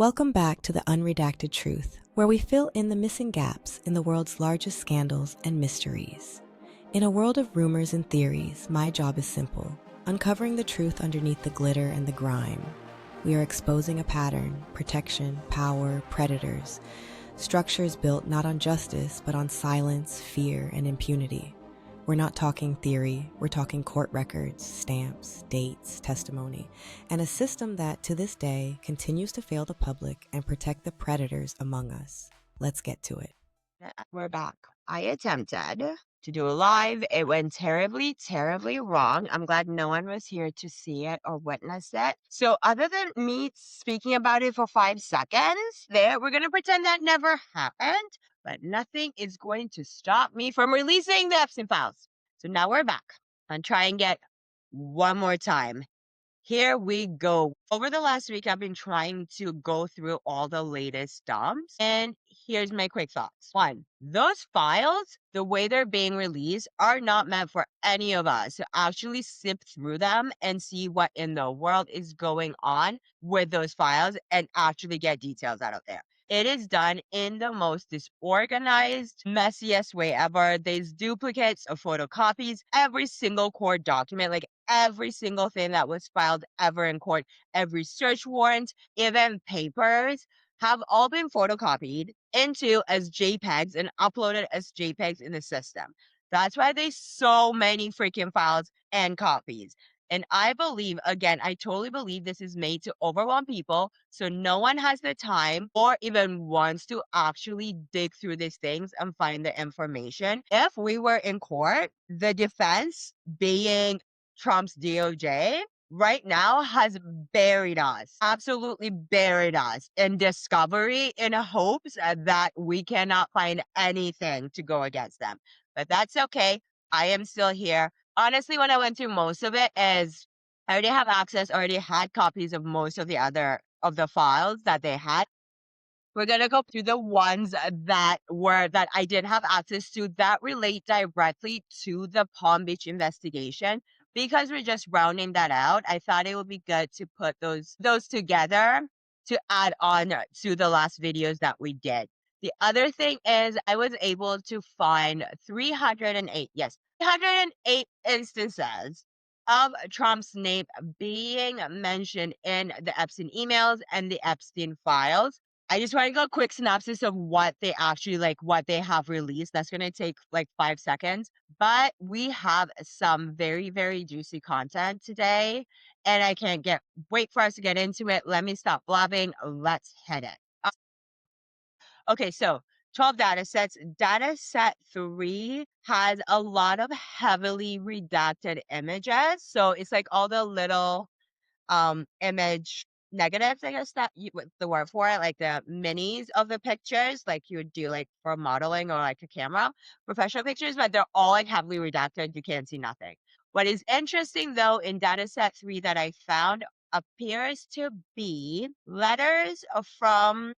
Welcome back to the Unredacted Truth, where we fill in the missing gaps in the world's largest scandals and mysteries. In a world of rumors and theories, my job is simple: uncovering the truth underneath the glitter and the grime. We are exposing a pattern: protection, power, predators, structures built not on justice, but on silence, fear, and impunity. We're not talking theory, we're talking court records, stamps, dates, testimony, and a system that, to this day, continues to fail the public and protect the predators among us. Let's get to it. We're back. I attempted to do a live. It went terribly, terribly wrong. I'm glad no one was here to see it or witness it. So other than me speaking about it for 5 seconds, we're going to pretend that never happened. But nothing is going to stop me from releasing the Epstein files. So now we're back. And try and get one more time. Here we go. Over the last week, I've been trying to go through all the latest dumps. And here's my quick thoughts. 1, those files, the way they're being released, are not meant for any of us to actually sift through them and see what in the world is going on with those files and actually get details out of there. It is done in the most disorganized, messiest way ever. There's duplicates of photocopies. Every single court document, like every single thing that was filed ever in court, every search warrant, even papers, have all been photocopied into as JPEGs and uploaded as JPEGs in the system. That's why there's so many freaking files and copies. And I believe, again, I totally believe this is made to overwhelm people, so no one has the time or even wants to actually dig through these things and find the information. If we were in court, the defense, being Trump's DOJ, right now has buried us, absolutely buried us in discovery in hopes that we cannot find anything to go against them. But that's okay. I am still here. Honestly, when I went through most of it, is I already have access, already had copies of most of the files that they had. We're gonna go through the ones that I did have access to that relate directly to the Palm Beach investigation. Because we're just rounding that out, I thought it would be good to put those together to add on to the last videos that we did. The other thing is I was able to find 308 instances of Trump's name being mentioned in the Epstein emails and the Epstein files. I just want to go quick synopsis of what they actually what they have released. That's going to take like 5 seconds, but we have some very, very juicy content today and I can't wait for us to get into it. Let me stop blabbing. Let's hit it. Okay, so 12 data sets. Data set 3 has a lot of heavily redacted images. So it's like all the little image negatives, I guess that with the word for it, like the minis of the pictures, like you would do like for modeling or like a camera, professional pictures, but they're all like heavily redacted. You can't see nothing. What is interesting though in data set 3 that I found appears to be letters from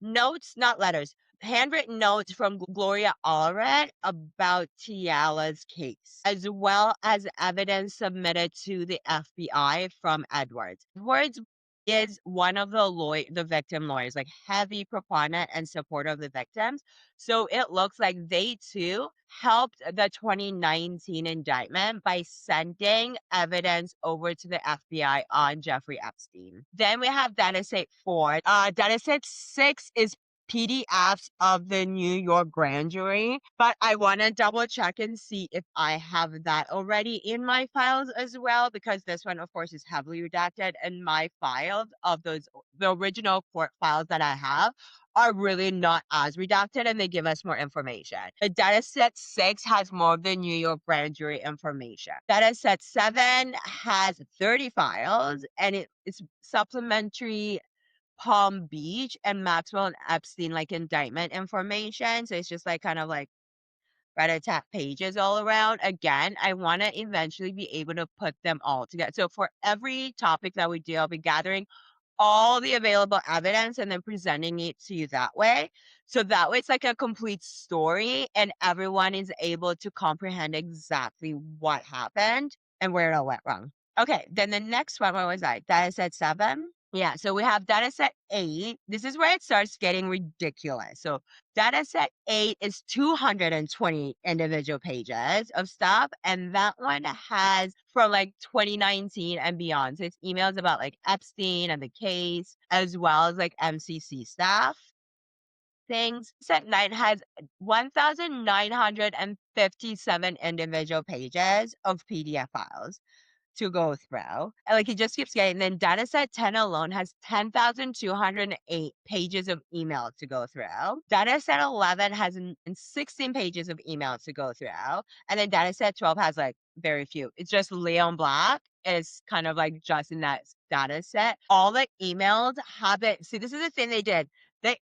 handwritten notes from Gloria Allred about Tiala's case, as well as evidence submitted to the FBI from Edwards. Edwards is one of the victim lawyers, like heavy proponent and supporter of the victims. So it looks like they too helped the 2019 indictment by sending evidence over to the FBI on Jeffrey Epstein. Then we have dataset 4. Dataset 6 is PDFs of the New York grand jury, but I want to double check and see if I have that already in my files as well, because this one, of course, is heavily redacted, and my files of the original court files that I have are really not as redacted, and they give us more information. The dataset 6 has more of the New York grand jury information. Dataset 7 has 30 files, and it's supplementary Palm Beach and Maxwell and Epstein indictment information. So it's just kind of rat-a-tat pages all around. Again, I want to eventually be able to put them all together. So for every topic that we do, I'll be gathering all the available evidence and then presenting it to you that way. So that way it's like a complete story and everyone is able to comprehend exactly what happened and where it all went wrong. Okay, then the next one, what was I? Dataset 7. Yeah, so we have dataset 8. This is where it starts getting ridiculous. So dataset 8 is 220 individual pages of stuff, and that one has from like 2019 and beyond. So it's emails about like Epstein and the case, as well as like MCC staff things. Set 9 has 1,957 individual pages of PDF files to go through. And like it just keeps getting. Then dataset 10 alone has 10,208 pages of email to go through. Dataset 11 has 16 pages of email to go through. And then dataset 12 has like very few. It's just Leon Black is kind of like just in that dataset. All the emails have it. See, this is the thing they did. The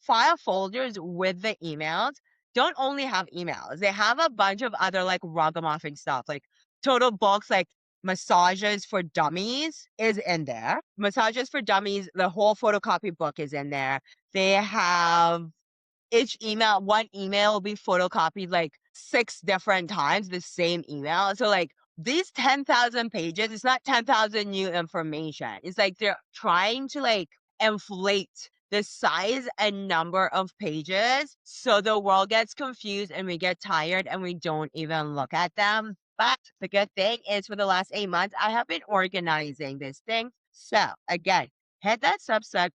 file folders with the emails don't only have emails. They have a bunch of other like ragamuffin stuff, like total books, like Massages for Dummies is in there. Massages for Dummies, the whole photocopy book is in there. They have one email will be photocopied like 6 different times, the same email. So like these 10,000 pages, it's not 10,000 new information. It's like they're trying to like inflate the size and number of pages so the world gets confused and we get tired and we don't even look at them. But the good thing is for the last 8 months, I have been organizing this thing. So again, hit that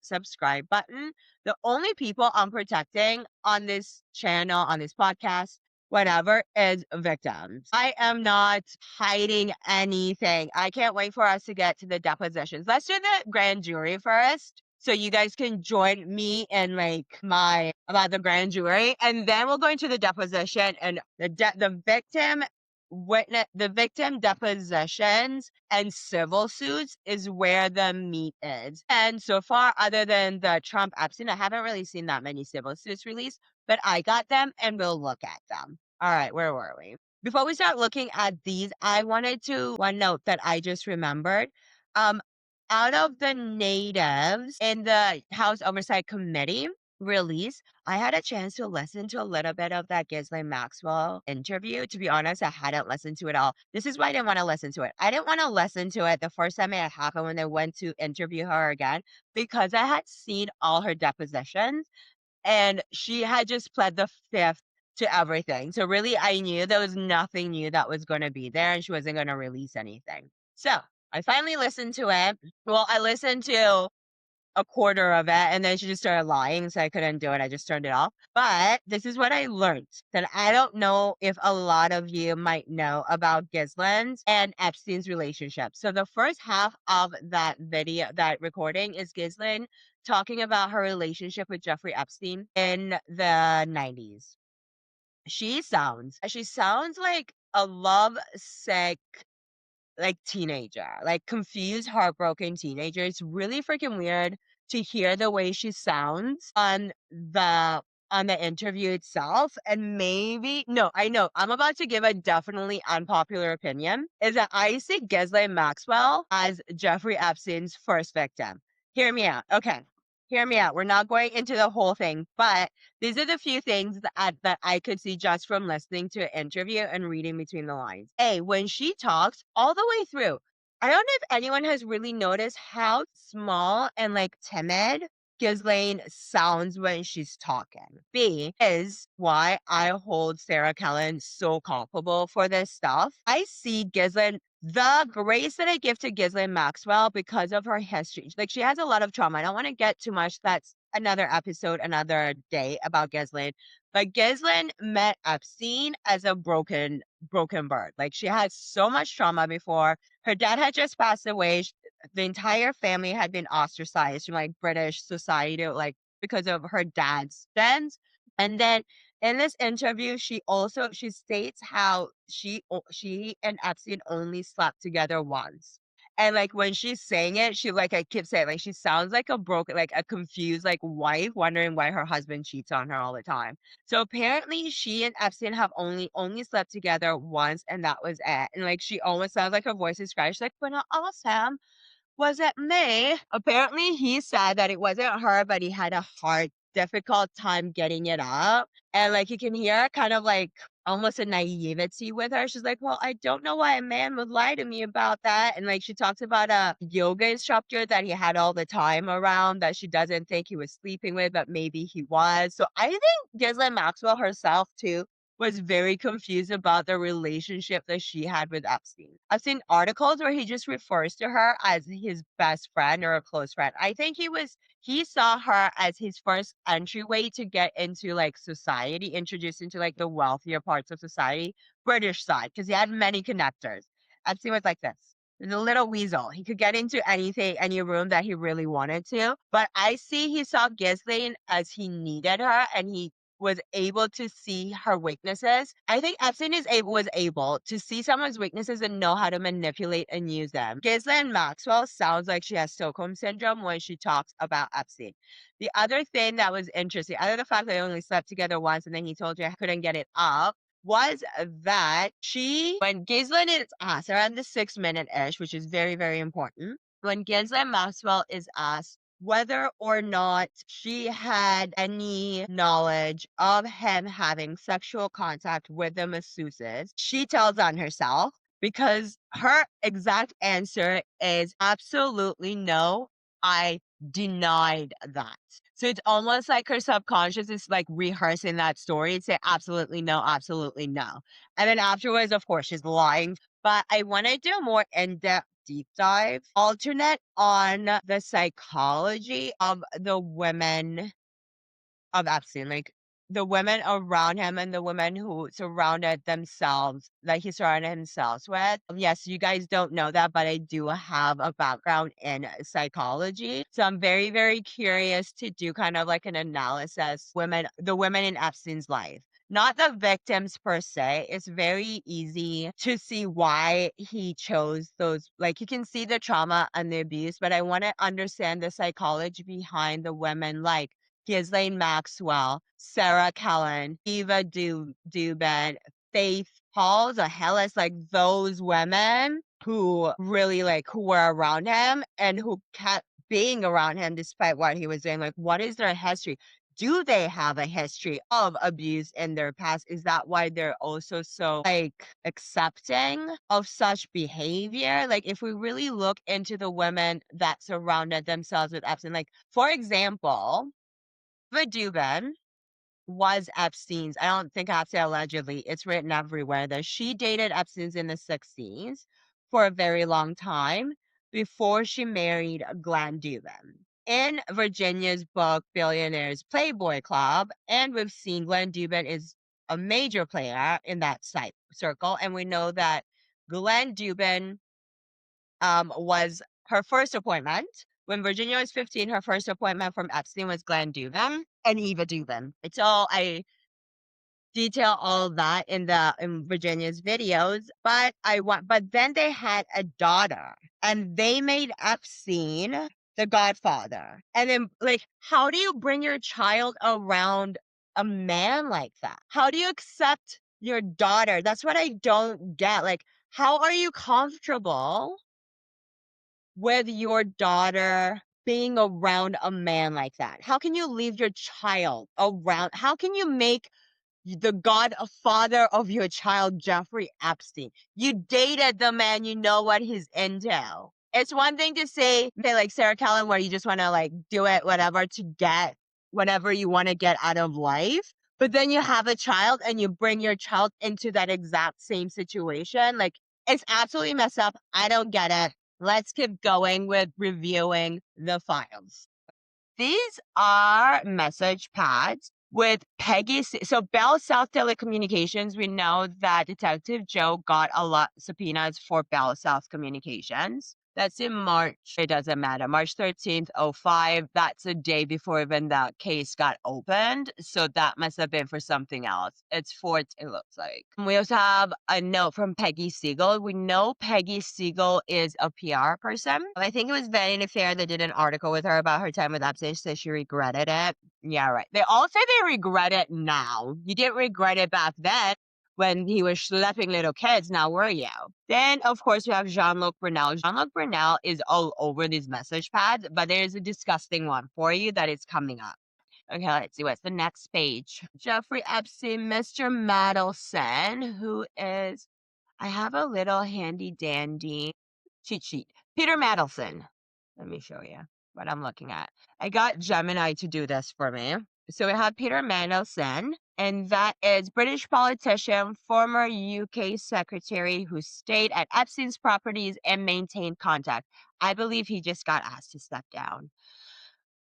subscribe button. The only people I'm protecting on this channel, on this podcast, whatever, is victims. I am not hiding anything. I can't wait for us to get to the depositions. Let's do the grand jury first. So you guys can join me in like about the grand jury, and then we'll go into the deposition and the victim depositions and civil suits is where the meat is. And so far, other than the Trump-Epstein, I haven't really seen that many civil suits released, but I got them and we'll look at them. All right, where were we? Before we start looking at these, I wanted to one note that I just remembered. Out of the natives in the House Oversight Committee release, I had a chance to listen to a little bit of that Ghislaine Maxwell interview. To be honest, I hadn't listened to it all. This is why I didn't want to listen to it. I didn't want to listen to it the first time it happened when they went to interview her again, because I had seen all her depositions and she had just pled the fifth to everything. So really, I knew there was nothing new that was going to be there and she wasn't going to release anything. So I finally listened to it. Well, I listened to a quarter of it and then she just started lying, so I couldn't do it. I just turned it off. But this is what I learned that I don't know if a lot of you might know about Ghislaine's and Epstein's relationship. So the first half of that video, that recording, is Ghislaine talking about her relationship with Jeffrey Epstein in the 90s. She sounds like a lovesick like teenager, like confused, heartbroken teenager. It's really freaking weird to hear the way she sounds on the interview itself. And maybe no, I know I'm about to give a definitely unpopular opinion, is that I see Ghislaine Maxwell as Jeffrey Epstein's first victim. Hear me out. Okay. Hear me out. We're not going into the whole thing, but these are the few things that I could see just from listening to an interview and reading between the lines. When she talks all the way through, I don't know if anyone has really noticed how small and like timid Ghislaine sounds when she's talking. B is why I hold Sarah Kellen so culpable for this stuff. I see Ghislaine, the grace that I give to Ghislaine Maxwell because of her history. Like, she has a lot of trauma. I don't want to get too much. That's another episode, another day about Ghislaine. But Ghislaine met Epstein as a broken bird. Like, she had so much trauma before. Her dad had just passed away. The entire family had been ostracized from like British society, like because of her dad's sins. And then in this interview, she states how she and Epstein only slept together once. And like when she's saying it, I keep saying, like, she sounds like a broken, like a confused like wife wondering why her husband cheats on her all the time. So apparently she and Epstein have only slept together once, and that was it. And like she almost sounds like her voice is scratched. Like, when I asked him, was it me? Apparently he said that it wasn't her, but he had a difficult time getting it up. And like you can hear kind of like almost a naivety with her. She's like, well, I don't know why a man would lie to me about that. And like, she talks about a yoga instructor that he had all the time around that she doesn't think he was sleeping with, but maybe he was. So I think Ghislaine Maxwell herself too was very confused about the relationship that she had with Epstein. I've seen articles where he just refers to her as his best friend or a close friend. I think he saw her as his first entryway to get into like society, introduced into like the wealthier parts of society, British side, because he had many connectors. Epstein was like this. He's a little weasel. He could get into anything, any room that he really wanted to. But I see he saw Ghislaine as he needed her, and he was able to see her weaknesses. I think Epstein was able to see someone's weaknesses and know how to manipulate and use them. Ghislaine Maxwell sounds like she has Stockholm syndrome when she talks about Epstein. The other thing that was interesting, other than the fact that they only slept together once and then he told you I couldn't get it up, was that when Ghislaine is asked around the 6-minute-ish, which is very, very important, when Ghislaine Maxwell is asked whether or not she had any knowledge of him having sexual contact with the masseuses, she tells on herself because her exact answer is absolutely no. I denied that. So it's almost like her subconscious is like rehearsing that story and say, absolutely no, absolutely no. And then afterwards, of course, she's lying. But I want to do a more in-depth deep dive alternate on the psychology of the women of Epstein, like the women around him and the women who surrounded themselves, that he surrounded himself with. Yes, you guys don't know that, but I do have a background in psychology. So I'm very, very curious to do kind of like an analysis, the women in Epstein's life. Not the victims per se. It's very easy to see why he chose those. Like you can see the trauma and the abuse, but I want to understand the psychology behind the women like Ghislaine Maxwell, Sarah Kellen, Eva Dubin, Faith Halls, or Hellas, like those women who really who were around him and who kept being around him despite what he was doing. Like, what is their history? Do they have a history of abuse in their past? Is that why they're also so accepting of such behavior? Like if we really look into the women that surrounded themselves with Epstein, like for example, Dubin was Epstein's. I don't think I have to say allegedly. It's written everywhere that she dated Epstein's in the 60s for a very long time before she married Glenn Dubin. In Virginia's book, Billionaires Playboy Club, and we've seen Glenn Dubin is a major player in that circle. And we know that Glenn Dubin was her first appointment. When Virginia was 15, her first appointment from Epstein was Glenn Dubin and Eva Dubin. It's all, I detail all that in Virginia's videos, but then they had a daughter and they made Epstein the godfather. And then how do you bring your child around a man like that? How do you accept your daughter? That's what I don't get. Like, how are you comfortable with your daughter being around a man like that? How can you leave your child around? How can you make the godfather of your child Jeffrey Epstein? You dated the man, you know what he's into. It's one thing to say like Sarah Kellen, where you just want to do it, whatever, to get whatever you want to get out of life. But then you have a child and you bring your child into that exact same situation. Like, it's absolutely messed up. I don't get it. Let's keep going with reviewing the files. These are message pads with Peggy. So Bell South Telecommunications, we know that Detective Joe got a lot of subpoenas for Bell South Communications. That's in March. It doesn't matter. March 13th, 05. That's a day before even the case got opened. So that must have been for something else. It's for it looks like. We also have a note from Peggy Siegel. We know Peggy Siegel is a PR person. I think it was Vanity Fair that did an article with her about her time with Epstein. She said she regretted it. Yeah, right. They all say they regret it now. You didn't regret it back then when he was schlepping little kids. Now were you? Then, of course, we have Jean-Luc Brunel. Jean-Luc Brunel is all over these message pads, but there's a disgusting one for you that is coming up. Okay, let's see what's the next page. Jeffrey Epstein, Mr. Madelson, who is, I have a little handy dandy cheat sheet. Peter Madelson. Let me show you what I'm looking at. I got Gemini to do this for me. So we have Peter Mandelson, and that is British politician, former UK secretary who stayed at Epstein's properties and maintained contact. I believe he just got asked to step down.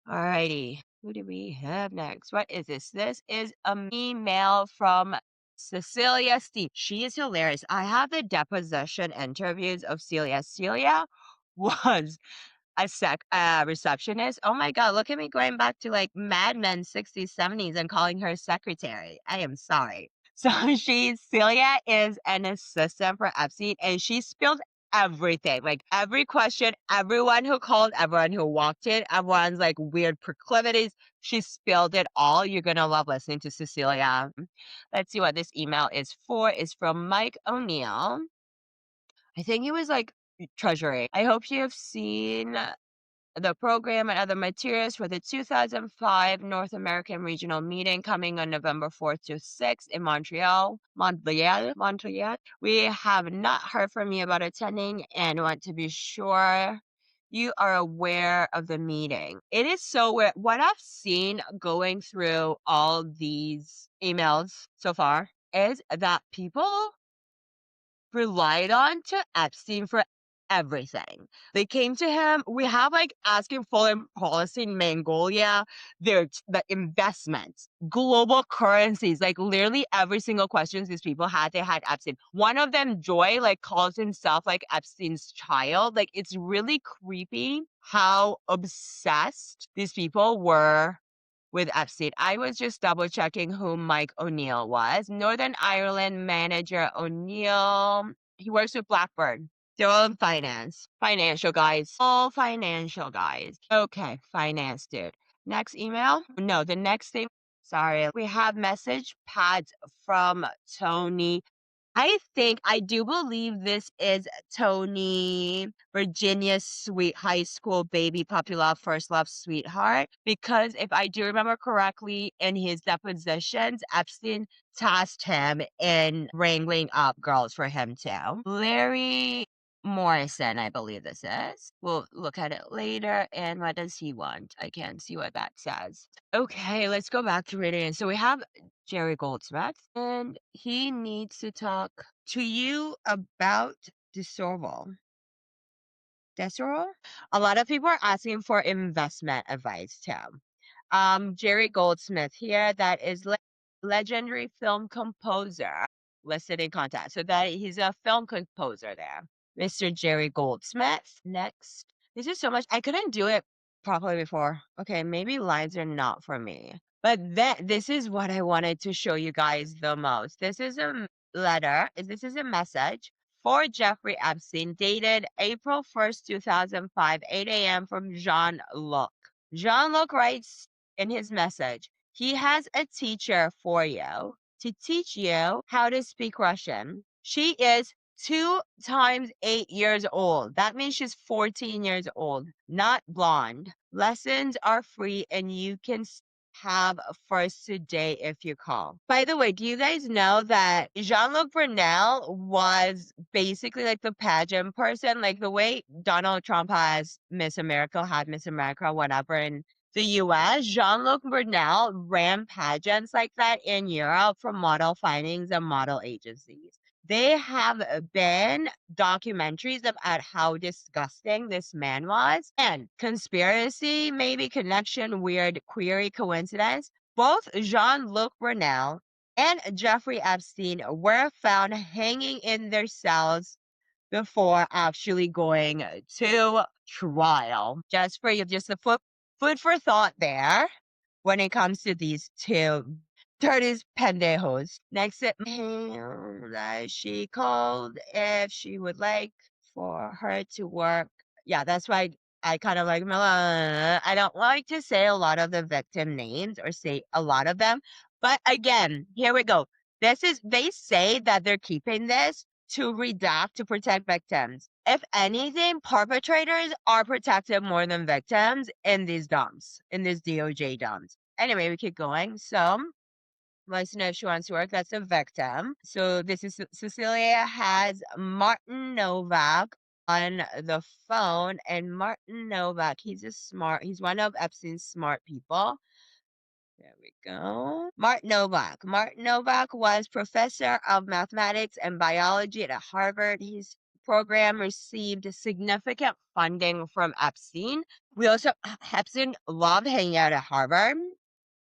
Alrighty, who do we have next? What is this? This is an email from Cecilia Steve. She is hilarious. I have the deposition interviews of Celia. Celia was a receptionist. Oh my God, look at me going back to like Mad Men 60s, 70s and calling her secretary. I am sorry. So Celia is an assistant for Epstein and she spilled everything. Like every question, everyone who called, everyone who walked in, everyone's like weird proclivities. She spilled it all. You're going to love listening to Cecilia. Let's see what this email is for. It's from Mike O'Neill. I think he was like Treasury. I hope you have seen the program and other materials for the 2005 North American Regional Meeting coming on November 4th to 6th in Montreal. We have not heard from you about attending and want to be sure you are aware of the meeting. It is so weird. What I've seen going through all these emails so far is that people relied on to Epstein for everything. They came to him. We have like asking foreign policy in Mongolia, the investments, global currencies, like literally every single questions these people had, they had Epstein. One of them, Joy, like calls himself like Epstein's child. Like it's really creepy how obsessed these people were with Epstein. I was just double checking who Mike O'Neill was. Northern Ireland manager O'Neill. He works with Blackburn. They're all in finance. Financial guys. All financial guys. Okay, finance dude. Next email? No, the next thing. Sorry. We have message pads from Tony. I do believe this is Tony, Virginia's sweet high school baby, puppy love, first love, sweetheart. Because if I do remember correctly, in his depositions, Epstein tasked him in wrangling up girls for him too. Larry Morrison, I believe this is. We'll look at it later. And what does he want? I can't see what that says. Okay, let's go back to reading. So we have Jerry Goldsmith, and he needs to talk to you about Discourse. A lot of people are asking for investment advice, Tim. Jerry Goldsmith here, that is legendary film composer listed in contact. So that he's a film composer there. Mr. Jerry Goldsmith. Next. This is so much. I couldn't do it properly before. Okay, maybe lines are not for me. But this is what I wanted to show you guys the most. This is a letter. This is a message for Jeffrey Epstein dated April 1st, 2005, 8 a.m. from Jean-Luc. Jean-Luc writes in his message, he has a teacher for you to teach you how to speak Russian. She is 2 times 8 years old. That means she's 14 years old, not blonde. Lessons are free and you can have first today if you call. By the way, do you guys know that Jean-Luc Brunel was basically like the pageant person, like the way Donald Trump has Miss America, had Miss America, whatever, in the US? Jean-Luc Brunel ran pageants like that in Europe for model findings and model agencies. They have been documentaries about how disgusting this man was. And conspiracy, maybe connection, weird query coincidence. Both Jean-Luc Brunel and Jeffrey Epstein were found hanging in their cells before actually going to trial. Just for you, just a food for thought there when it comes to these two dirty pendejos. Next, she called if she would like for her to work. Yeah, that's why I kind of like, I don't like to say a lot of the victim names or say a lot of them. But again, here we go. They say that they're keeping this to redact to protect victims. If anything, perpetrators are protected more than victims in these dumps, in these DOJ dumps. Anyway, we keep going. So, wants to know if she wants to work. That's a victim. So this is Cecilia has Martin Novak on the phone, and Martin Novak, he's one of Epstein's smart people. There we go. Martin Novak. Martin Novak was professor of mathematics and biology at Harvard. His program received significant funding from Epstein. Epstein loved hanging out at Harvard.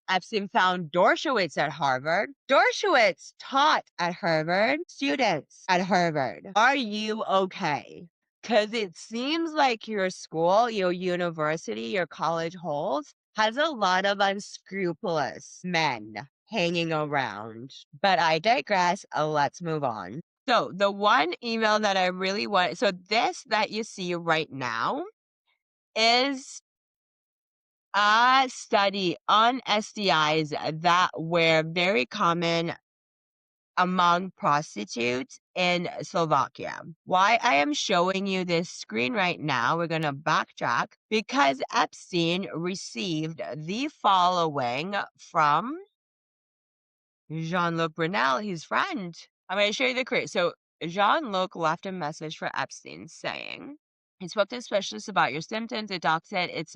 Epstein found Dershowitz at Harvard. Dershowitz taught at Harvard. Students at Harvard. Are you okay? Because it seems like your school, your university, your college holds has a lot of unscrupulous men hanging around. But I digress. Let's move on. So the one email that I really want, so this that you see right now is a study on STIs that were very common among prostitutes in Slovakia. Why I am showing you this screen right now, we're going to backtrack because Epstein received the following from Jean-Luc Brunel, his friend. I'm going to show you the career. So Jean-Luc left a message for Epstein saying, he spoke to a specialist about your symptoms. The doc said it's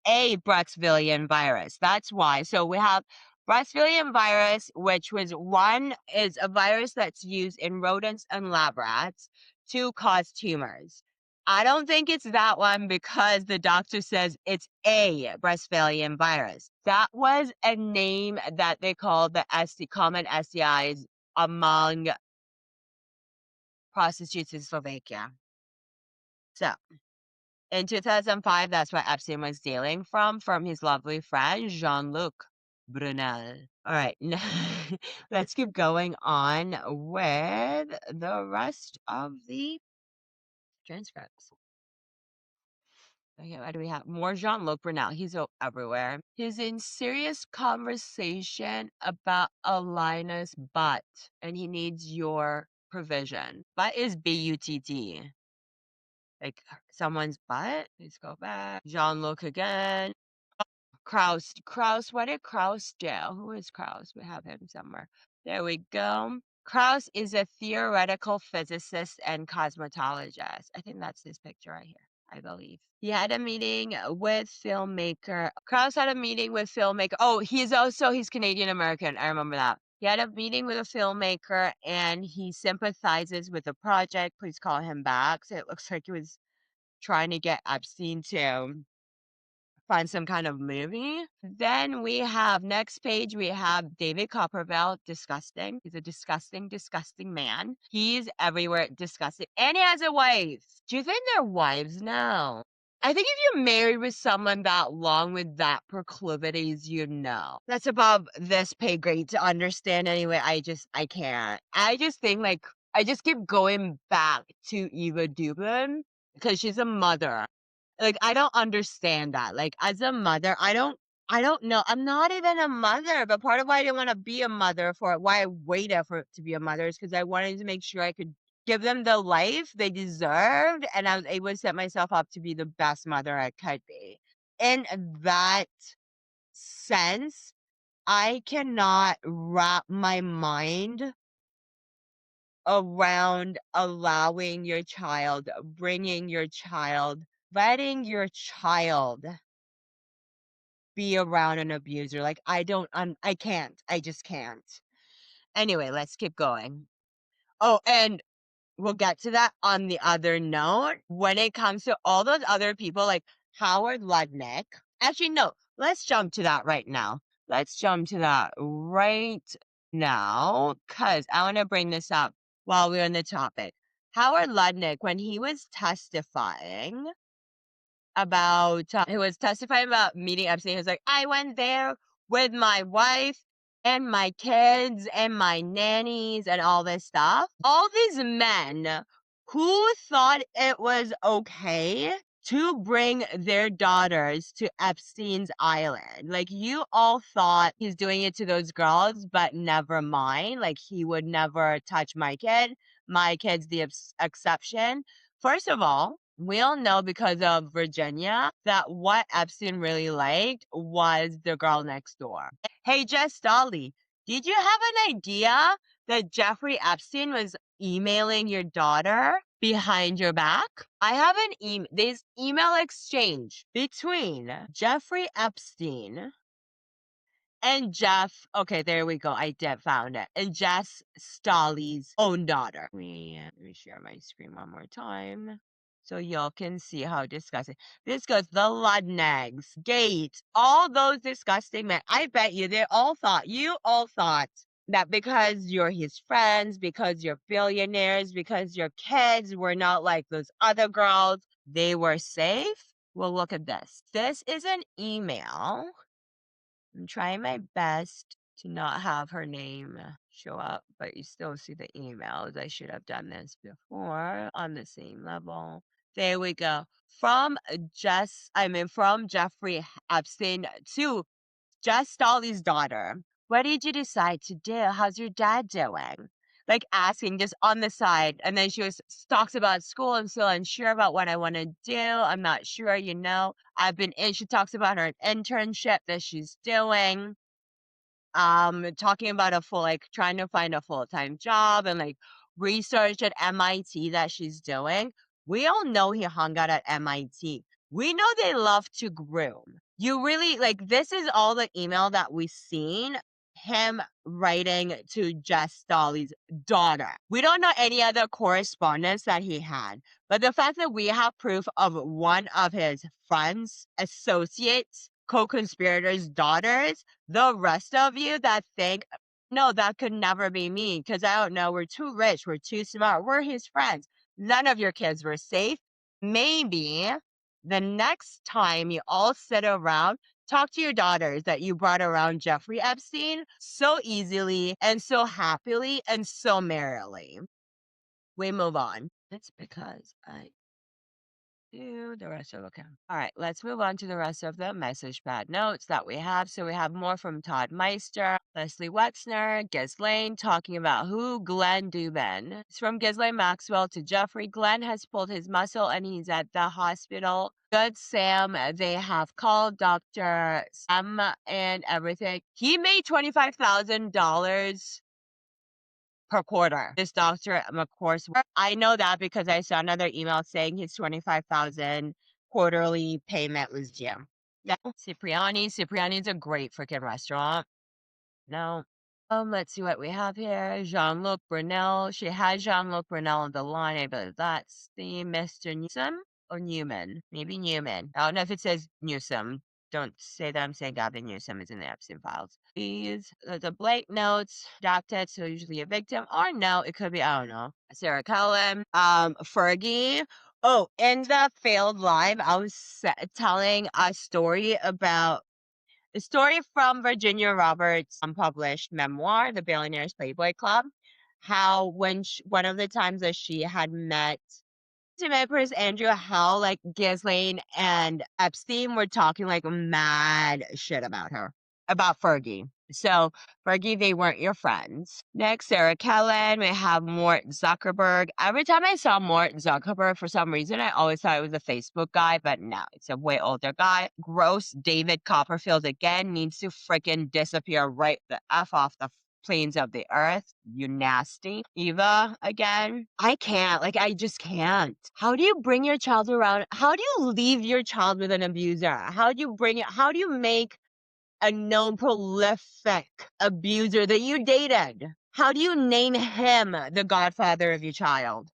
a Brexvillian virus. That's why. So we have Brexvillian virus, which is a virus that's used in rodents and lab rats to cause tumors. I don't think it's that one because the doctor says it's a Brexvillian virus. That was a name that they called the common STIs among prostitutes in Slovakia. So, in 2005, that's what Epstein was dealing from his lovely friend, Jean-Luc Brunel. All right, let's keep going on with the rest of the transcripts. Okay, what do we have? More Jean-Luc Brunel. He's everywhere. He's in serious conversation about Alina's butt, and he needs your provision. Butt is B-U-T-T. Like someone's butt. Let's go back. Jean-Luc again. Kraus. What did Kraus do? Who is Kraus? We have him somewhere. There we go. Kraus is a theoretical physicist and cosmetologist. I think that's this picture right here, I believe. He had a meeting with filmmaker. Kraus had a meeting with filmmaker. Oh, he's Canadian American. I remember that. He had a meeting with a filmmaker and he sympathizes with the project. Please call him back. So it looks like he was trying to get Epstein to find some kind of movie. Then we have next page, we have David Copperfield, disgusting. He's a disgusting, disgusting man. He's everywhere, disgusting. And he has a wife. Do you think they're wives now? I think if you're married with someone that long with that proclivities, that's above this pay grade to understand anyway. I can't. I just think I just keep going back to Eva Dubin because she's a mother. I don't understand that. As a mother, I don't know. I'm not even a mother, but part of why I didn't want to be a mother why I waited for it to be a mother is because I wanted to make sure I could give them the life they deserved, and I was able to set myself up to be the best mother I could be. In that sense, I cannot wrap my mind around allowing your child, bringing your child, letting your child be around an abuser. I can't. I just can't. Anyway, let's keep going. Oh, and we'll get to that on the other note. When it comes to all those other people like Howard Lutnick. Actually, no, let's jump to that right now. Let's jump to that right now because I want to bring this up while we're on the topic. Howard Lutnick, when he was testifying about meeting Epstein, he was like, I went there with my wife and my kids and my nannies and all this stuff. All these men who thought it was okay to bring their daughters to Epstein's island. You all thought he's doing it to those girls, but never mind. He would never touch my kid. My kid's the exception. First of all, We all know because of Virginia that what Epstein really liked was the girl next door. Hey, Jess Dolly, did you have an idea that Jeffrey Epstein was emailing your daughter behind your back? I have this email exchange between Jeffrey Epstein and Jeff. Okay, there we go. I found it. And Jess Stolly's own daughter. Let me share my screen one more time so y'all can see how disgusting. This goes the Ludnigs, Gates, all those disgusting men. I bet you you all thought that because you're his friends, because you're billionaires, because your kids were not like those other girls, they were safe. Well, look at this. This is an email. I'm trying my best to not have her name show up, but you still see the emails. I should have done this before on the same level. There we go. From Jeffrey Epstein to Jess Dolly's daughter. What did you decide to do? How's your dad doing? Like asking just on the side. And then she talks about school. I'm still unsure about what I want to do. I'm not sure, she talks about her internship that she's doing. Talking about trying to find a full-time job and research at MIT that she's doing. We all know he hung out at MIT. We know they love to groom. You really this is all the email that we've seen him writing to Jess Dolly's daughter. We don't know any other correspondence that he had, but the fact that we have proof of one of his friends, associates, co-conspirators' daughters, the rest of you that think, no, that could never be me because I don't know, we're too rich, we're too smart, we're his friends. None of your kids were safe. Maybe the next time you all sit around, talk to your daughters that you brought around Jeffrey Epstein so easily and so happily and so merrily. We move on. It's because I do the rest of okay. All right, let's move on to the rest of the message pad notes that we have. So we have more from Todd Meister, Leslie Wexner, Ghislaine talking about who Glenn Dubin. It's from Ghislaine Maxwell to Jeffrey. Glenn has pulled his muscle and he's at the hospital. Good Sam, they have called Dr. Sam and everything. He made $25,000 per quarter. This doctor, of course, I know that because I saw another email saying his $25,000 quarterly payment was due. Yeah, Cipriani's a great freaking restaurant. No. Let's see what we have here. Jean-Luc Brunel. She has Jean-Luc Brunel on the line. I believe that's the Mr. Newsom or Newman. Maybe Newman. I don't know if it says Newsom. Don't say that I'm saying Gavin Newsom is in the Epstein files. These the blank notes, adopted, so usually a victim, or no, it could be, I don't know, Sarah Cohen, Fergie. Oh, in the failed live, I was telling a story from Virginia Roberts' unpublished memoir, The Billionaires Playboy Club, how when one of the times that she had met Prince Andrew, how Ghislaine and Epstein were talking mad shit about her, about Fergie. So Fergie, they weren't your friends. Next, Sarah Kellen. We have Mort Zuckerberg. Every time I saw Mort Zuckerberg, for some reason, I always thought it was a Facebook guy, but no, it's a way older guy. Gross David Copperfield again needs to freaking disappear right the F off the planes of the earth, you nasty. Eva again. I can't. I just can't. How do you bring your child around? How do you leave your child with an abuser? How do you make a known prolific abuser that you dated? How do you name him the godfather of your child?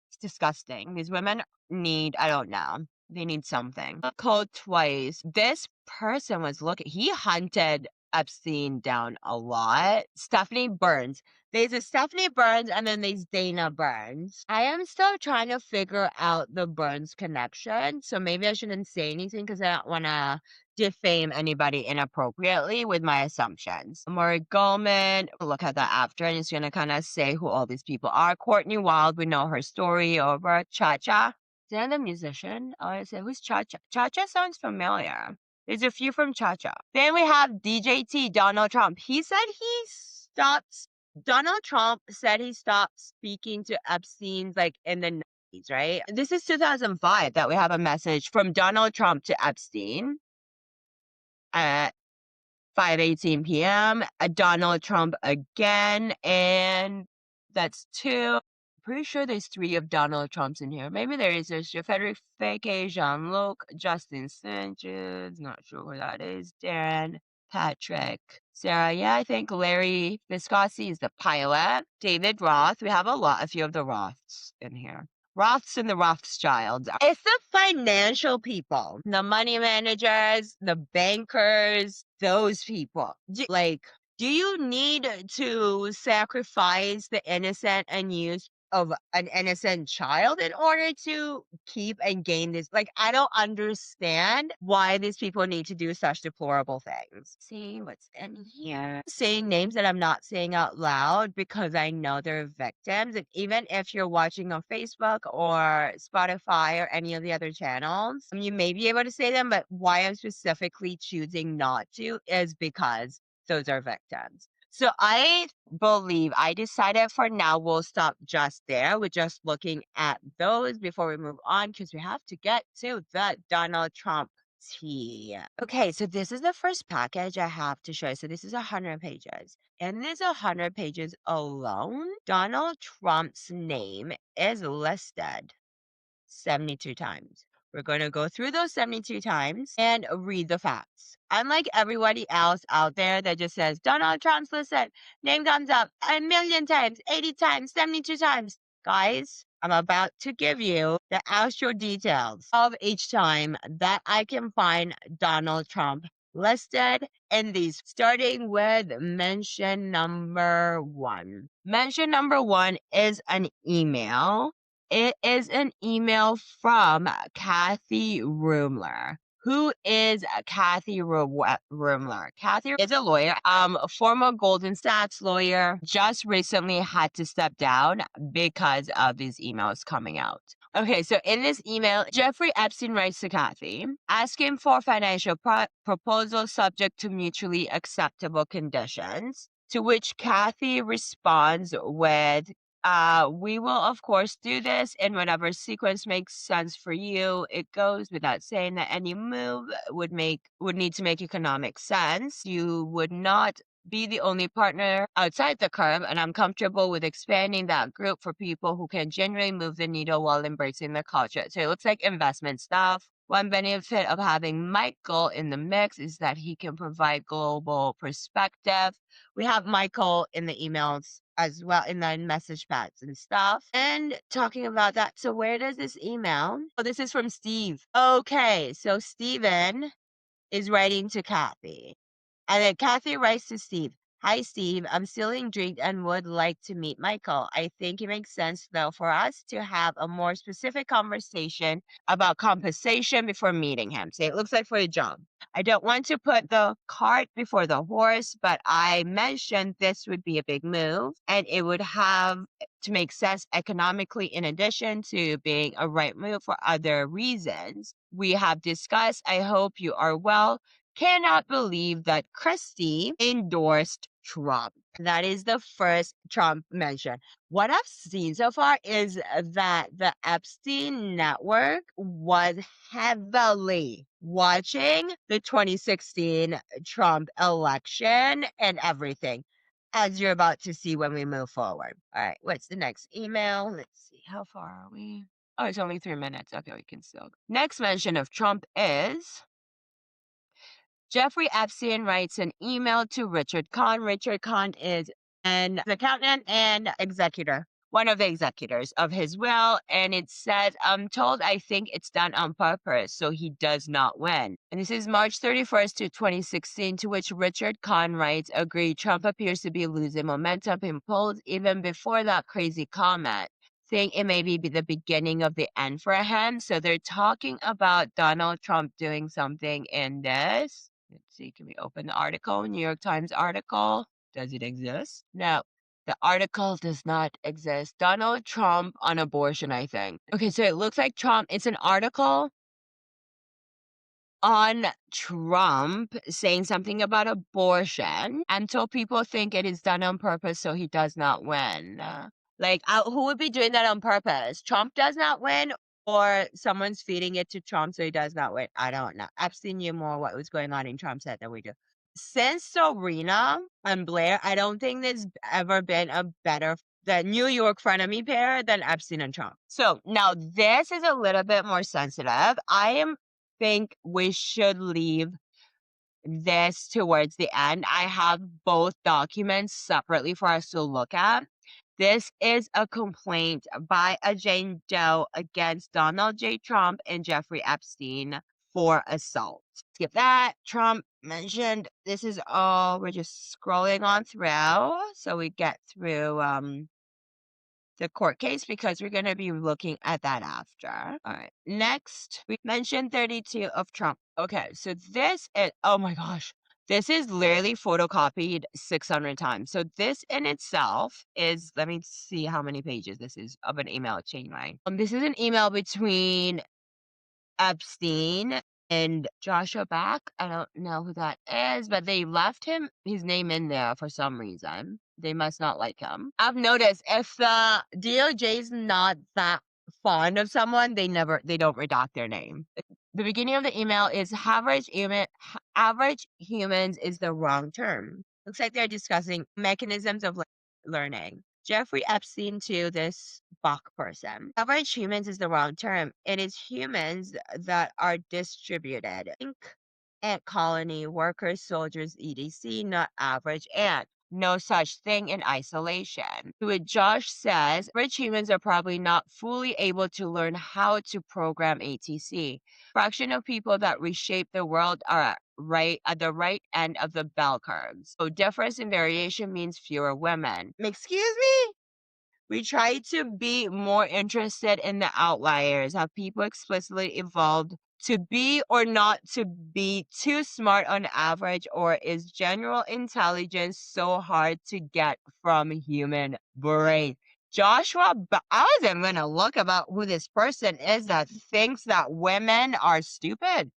It's disgusting. These women need, I don't know. They need something. Called twice. This person he hunted Epstein down a lot. Stephanie Burns. There's a Stephanie Burns and then there's Dana Burns. I am still trying to figure out the Burns connection. So maybe I shouldn't say anything because I don't want to defame anybody inappropriately with my assumptions. Maury Goldman, look at that after, and it's going to kind of say who all these people are. Courtney Wild, we know her story over. Cha-Cha. Is that the musician? Oh, I said, who's Cha-Cha? Cha-Cha sounds familiar. There's a few from Cha-Cha. Then we have DJT, Donald Trump. Donald Trump said he stopped speaking to Epstein in the right? This is 2005 that we have a message from Donald Trump to Epstein at 5:18 p.m. Donald Trump again, and that's 2. Pretty sure there's 3 of Donald Trumps in here. Maybe there is. There's Frederick Fake, Jean-Luc, Justin Sanchez, not sure who that is, Darren, Patrick, Sarah, yeah, I think Larry Viscosi is the pilot, David Roth. We have a few of the Roths in here. Roths and the Rothschilds. It's the financial people, the money managers, the bankers, those people. Do you need to sacrifice the innocent and use of an innocent child in order to keep and gain this? Like, I don't understand why these people need to do such deplorable things. See what's in here. Saying names that I'm not saying out loud because I know they're victims. And even if you're watching on Facebook or Spotify or any of the other channels, you may be able to say them, but why I'm specifically choosing not to is because those are victims. So I decided for now we'll stop just there. We're just looking at those before we move on because we have to get to the Donald Trump tea. Okay, so this is the first package I have to show you. So this is 100 pages. In this 100 pages alone, Donald Trump's name is listed 72 times. We're going to go through those 72 times and read the facts. Unlike everybody else out there that just says, Donald Trump's listed, name comes up 1,000,000 times, 80 times, 72 times. Guys, I'm about to give you the actual details of each time that I can find Donald Trump listed in these, starting with mention number 1. Mention number 1 is an email. It is an email from Kathy Rumler. Who is Kathy Rumler? Kathy is a lawyer, former Goldman Sachs lawyer, just recently had to step down because of these emails coming out. Okay, so in this email, Jeffrey Epstein writes to Kathy, asking for financial proposals subject to mutually acceptable conditions, to which Kathy responds with, we will, of course, do this in whatever sequence makes sense for you. It goes without saying that any move would need to make economic sense. You would not be the only partner outside the curve, and I'm comfortable with expanding that group for people who can genuinely move the needle while embracing the culture. So it looks like investment stuff. One benefit of having Michael in the mix is that he can provide global perspective. We have Michael in the emails as well, in the message pads and stuff. And talking about that, so where does this email? Oh, this is from Steve. Okay, so Steven is writing to Kathy. And then Kathy writes to Steve. Hi, Steve. I'm still intrigued and would like to meet Michael. I think it makes sense, though, for us to have a more specific conversation about compensation before meeting him. So it looks like for a job. I don't want to put the cart before the horse, but I mentioned this would be a big move and it would have to make sense economically in addition to being a right move for other reasons. We have discussed. I hope you are well. Cannot believe that Christie endorsed Trump. That is the first Trump mention. What I've seen so far is that the Epstein network was heavily watching the 2016 Trump election and everything, as you're about to see when we move forward. All right, what's the next email? Let's see, how far are we? Oh, it's only 3 minutes. Okay, we can still go. Next mention of Trump is Jeffrey Epstein writes an email to Richard Kahn. Richard Kahn is an accountant and executor, one of the executors of his will. And it says, I'm told I think it's done on purpose, so he does not win. And this is March 31st to 2016, to which Richard Kahn writes, agree, Trump appears to be losing momentum in polls even before that crazy comment, saying it may be the beginning of the end for him. So they're talking about Donald Trump doing something in this. Let's see, can we open the article? New York Times article. Does it exist? No, the article does not exist. Donald Trump on abortion, I think. Okay, so it looks like Trump, it's an article on Trump saying something about abortion until people think it is done on purpose so he does not win. Like, who would be doing that on purpose? Trump does not win, or someone's feeding it to Trump so he does not win. I don't know. Epstein knew more what was going on in Trump's head than we do. Since Serena and Blair, I don't think there's ever been a better the New York frenemy pair than Epstein and Trump. So now this is a little bit more sensitive. Think we should leave this towards the end. I have both documents separately for us to look at. This is a complaint by a Jane Doe against Donald J. Trump and Jeffrey Epstein for assault. Skip that. Trump mentioned this is all, we're just scrolling on through. So we get through the court case because we're going to be looking at that after. All right. Next, we mentioned 32 of Trump. Okay. So this is, oh my gosh. This is literally photocopied 600 times. So this in itself is, let me see how many pages this is of an email chain, right? This is an email between Epstein and Joshua Back. I don't know who that is, but they left his name in there for some reason. They must not like him. I've noticed if the DOJ is not that fond of someone, they don't redact their name. The beginning of the email is average humans is the wrong term. Looks like they're discussing mechanisms of learning. Jeffrey Epstein to this Bach person. Average humans is the wrong term. It is humans that are distributed. Think ant colony, workers, soldiers, etc., not average ant. No such thing in isolation. To which Josh says, average humans are probably not fully able to learn how to program ATC. Fraction of people that reshape the world are at the right end of the bell curves. So difference in variation means fewer women. Excuse me? We try to be more interested in the outliers. Have people explicitly evolved to be or not to be too smart on average, or is general intelligence so hard to get from human brain? Joshua, I wasn't going to look about who this person is that thinks that women are stupid.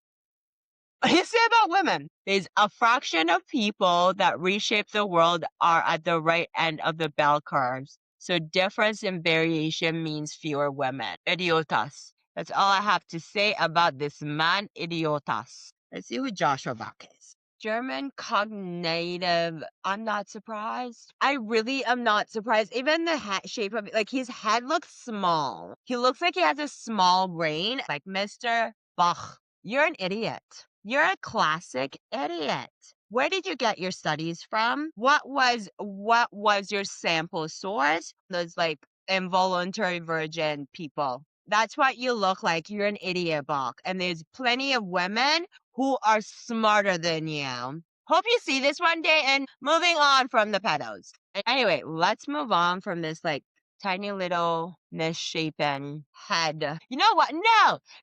What do you say about women? There's a fraction of people that reshape the world are at the right end of the bell curves. So difference in variation means fewer women. Idiotas. That's all I have to say about this man, idiotas. Let's see who Joshua Bach is. German cognitive. I'm not surprised. I really am not surprised. Even the head shape of it, like his head looks small. He looks like he has a small brain. Like Mr. Bach, you're an idiot. You're a classic idiot. Where did you get your studies from? What was your sample source? Those like involuntary virgin people. That's what you look like. You're an idiot, Bach. And there's plenty of women who are smarter than you. Hope you see this one day. And moving on from the pedos. Anyway, let's move on from this like tiny little misshapen head. You know what?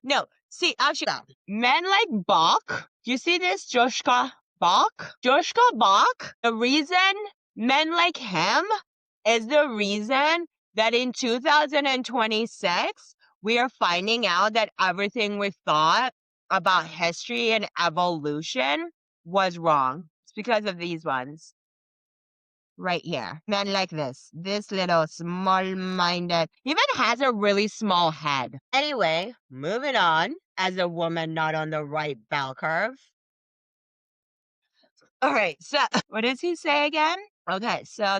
No. See, actually, men like Bach. You see this, Joshka Bach? Joshka Bach. The reason men like him is the reason that in 2026, we are finding out that everything we thought about history and evolution was wrong. It's because of these ones. Right here. Men like this little small-minded, even has a really small head. Anyway, moving on. As a woman not on the right bell curve. All right, so what does he say again? Okay, so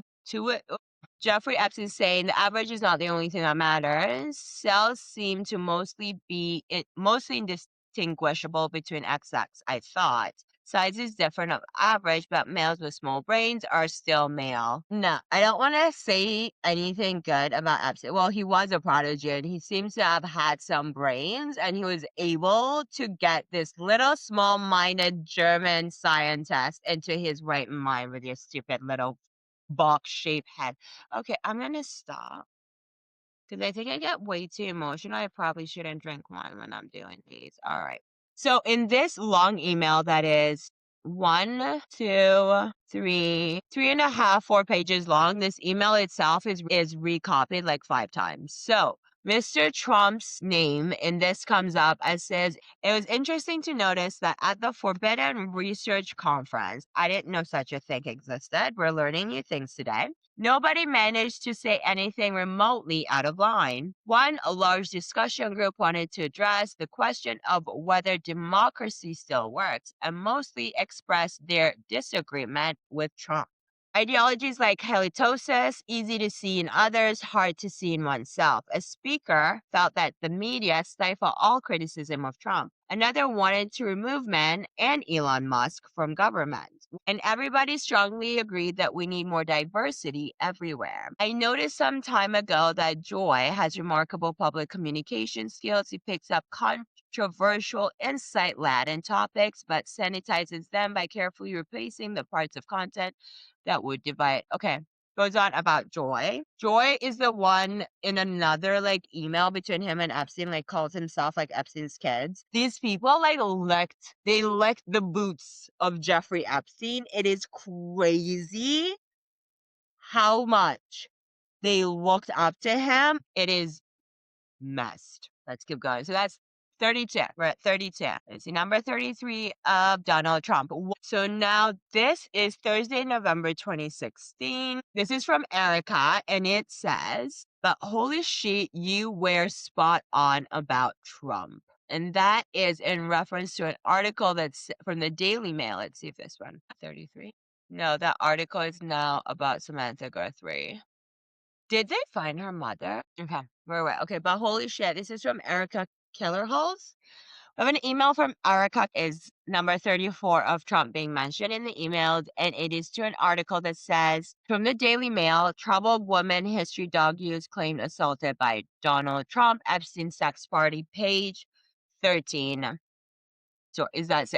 Jeffrey Epstein saying the average is not the only thing that matters. Cells seem to mostly indistinguishable between XX, I thought. Size is different of average, but males with small brains are still male. No, I don't want to say anything good about Epstein. Well, he was a prodigy and he seems to have had some brains, and he was able to get this little small-minded German scientist into his right mind with your stupid little box-shaped head. Okay, I'm going to stop because I think I get way too emotional. I probably shouldn't drink wine when I'm doing these. All right. So in this long email that is 1, 2, 3, 3.5, 4 pages long, this email itself is recopied like 5 times. So Mr. Trump's name in this comes up as says, it was interesting to notice that at the Forbidden Research Conference, I didn't know such a thing existed. We're learning new things today. Nobody managed to say anything remotely out of line. A large discussion group wanted to address the question of whether democracy still works and mostly expressed their disagreement with Trump. Ideologies like halitosis, easy to see in others, hard to see in oneself. A speaker felt that the media stifle all criticism of Trump. Another wanted to remove men and Elon Musk from government. And everybody strongly agreed that we need more diversity everywhere. I noticed some time ago that Joy has remarkable public communication skills. He picks up controversial, insight-laden topics, but sanitizes them by carefully replacing the parts of content that would divide. Okay. Goes on about Joy. Joy is the one in another like email between him and Epstein, like calls himself like Epstein's kids. These people like licked the boots of Jeffrey Epstein. It is crazy how much they looked up to him. It is messed. Let's keep going. So that's 32. We're at 32. Let's see, number 33 of Donald Trump. So now this is Thursday, November 2016. This is from Erica, and it says, but holy shit, you were spot on about Trump. And that is in reference to an article that's from the Daily Mail. Let's see if this one, 33. No, that article is now about Samantha Guthrie. Did they find her mother? Okay, we're right. Okay, but holy shit, this is from Erica Killerholes. I have an email from Erica is number 34 of Trump being mentioned in the emails, and it is to an article that says, from the Daily Mail, troubled woman history dog use claimed assaulted by Donald Trump, Epstein sex party, page 13. So is that,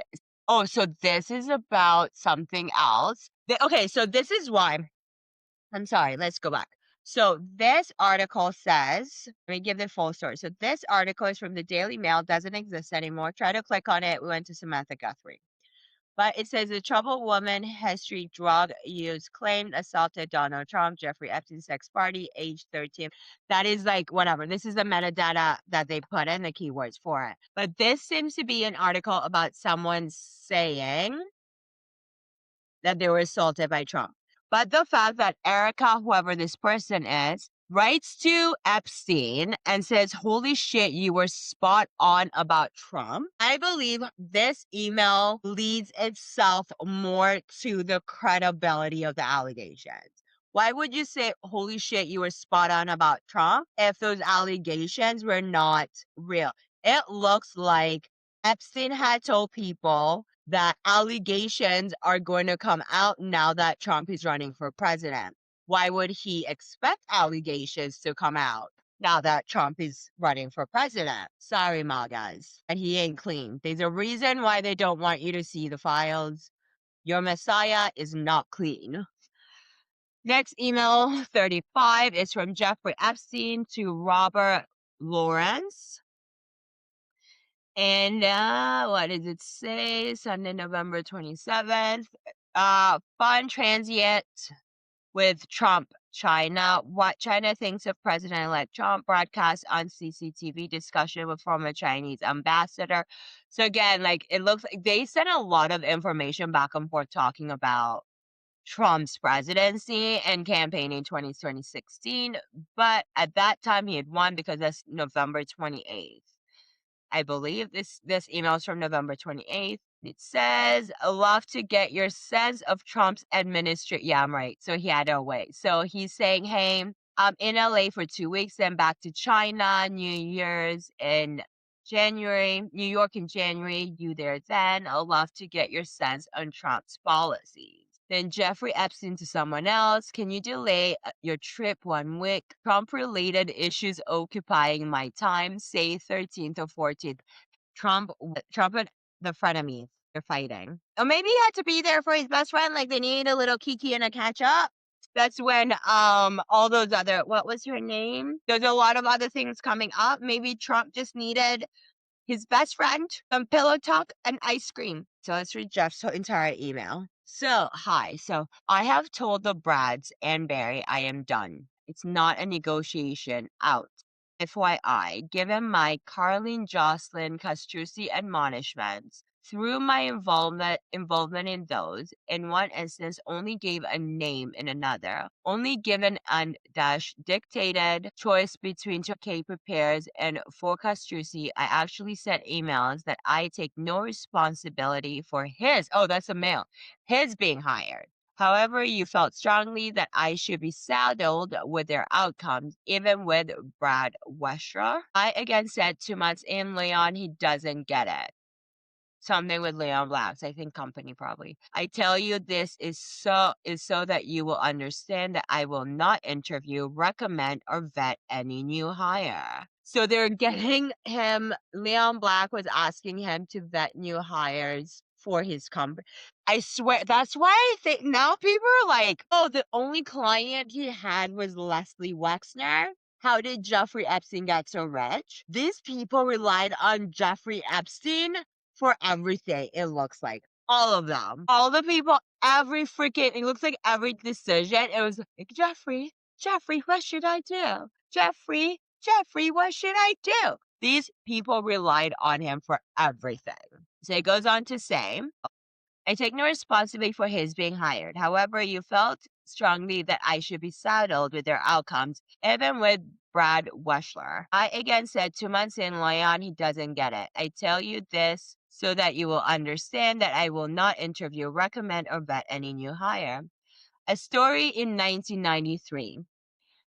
oh, so this is about something else. Okay, so this is why. I'm sorry, let's go back. So this article says, let me give the full story. So this article is from the Daily Mail, doesn't exist anymore. Try to click on it. We went to Samantha Guthrie. But it says the troubled woman history drug use claimed assaulted Donald Trump, Jeffrey Epstein sex party, age 13. That is like whatever. This is the metadata that they put in, the keywords for it. But this seems to be an article about someone saying that they were assaulted by Trump. But the fact that Erica, whoever this person is, writes to Epstein and says, holy shit, you were spot on about Trump. I believe this email leads itself more to the credibility of the allegations. Why would you say, holy shit, you were spot on about Trump if those allegations were not real? It looks like Epstein had told people that allegations are going to come out now that Trump is running for president. Why would he expect allegations to come out now that Trump is running for president? Sorry, MAGAs. And he ain't clean. There's a reason why they don't want you to see the files. Your Messiah is not clean. Next email, 35, is from Jeffrey Epstein to Robert Lawrence. And what does it say? Sunday, November 27th. Fun transient with Trump, China. What China thinks of President-elect Trump, broadcast on CCTV, discussion with former Chinese ambassador. So again, like it looks like they sent a lot of information back and forth talking about Trump's presidency and campaign in 2016. But at that time he had won because that's November 28th. I believe this email is from November 28th. It says, I love to get your sense of Trump's administration. Yeah, I'm right. So he had to wait. So he's saying, hey, I'm in LA for 2 weeks, then back to China, New Year's in January, New York in January, you there then. I'd love to get your sense on Trump's policies. Then Jeffrey Epstein to someone else. Can you delay your trip 1 week? Trump-related issues occupying my time, say 13th or 14th. Trump and the frenemies, they're fighting. Or maybe he had to be there for his best friend, like they need a little kiki and a catch up. That's when all those other, what was her name? There's a lot of other things coming up. Maybe Trump just needed his best friend, some pillow talk, and ice cream. So let's read Jeff's entire email. So, hi. So I have told the Brads and Barry I am done. It's not a negotiation out. FYI, given my Carlene Jocelyn Castrucci admonishments, through my involvement in those, in one instance only gave a name in another, only given an dictated choice between 2K prepares and for Castrucci, I actually sent emails that I take no responsibility for his, oh, that's a male, his being hired. However, you felt strongly that I should be saddled with their outcomes, even with Brad Westra. I again said 2 months in, Leon, he doesn't get it. Something with Leon Blacks, I think company probably. I tell you this is so that you will understand that I will not interview, recommend, or vet any new hire. So they're getting him, Leon Black was asking him to vet new hires for his company. I swear, that's why I think now people are like, oh, the only client he had was Leslie Wexner. How did Jeffrey Epstein get so rich? These people relied on Jeffrey Epstein for everything, it looks like. All of them. All the people, every freaking, it looks like every decision, it was like, Jeffrey, what should I do? Jeffrey, what should I do? These people relied on him for everything. So it goes on to say, I take no responsibility for his being hired. However, you felt strongly that I should be saddled with their outcomes, even with Brad Weschler. I again said 2 months in, Leon, he doesn't get it. I tell you this so that you will understand that I will not interview, recommend, or vet any new hire. A story in 1993.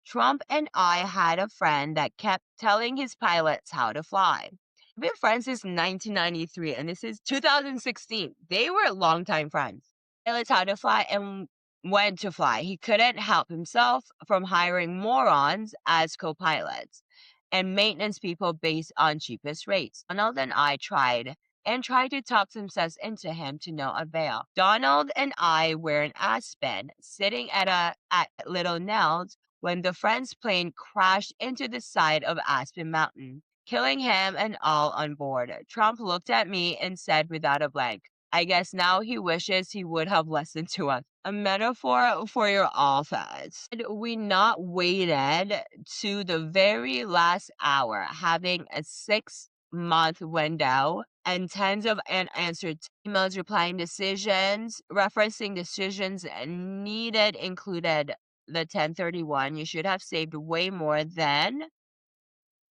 Trump and I had a friend that kept telling his pilots how to fly. We've been friends since 1993, and this is 2016. They were longtime friends. Pilots how to fly and when to fly. He couldn't help himself from hiring morons as co-pilots and maintenance people based on cheapest rates. Donald and I tried to talk some sense into him to no avail. Donald and I were in Aspen, sitting at Little Nell's when the friend's plane crashed into the side of Aspen Mountain, killing him and all on board. Trump looked at me and said without a blank, I guess now he wishes he would have listened to us. A metaphor for your office. We not waited to the very last hour, having a 6-month window and tens of unanswered emails replying decisions, referencing decisions needed included the 1031. You should have saved way more than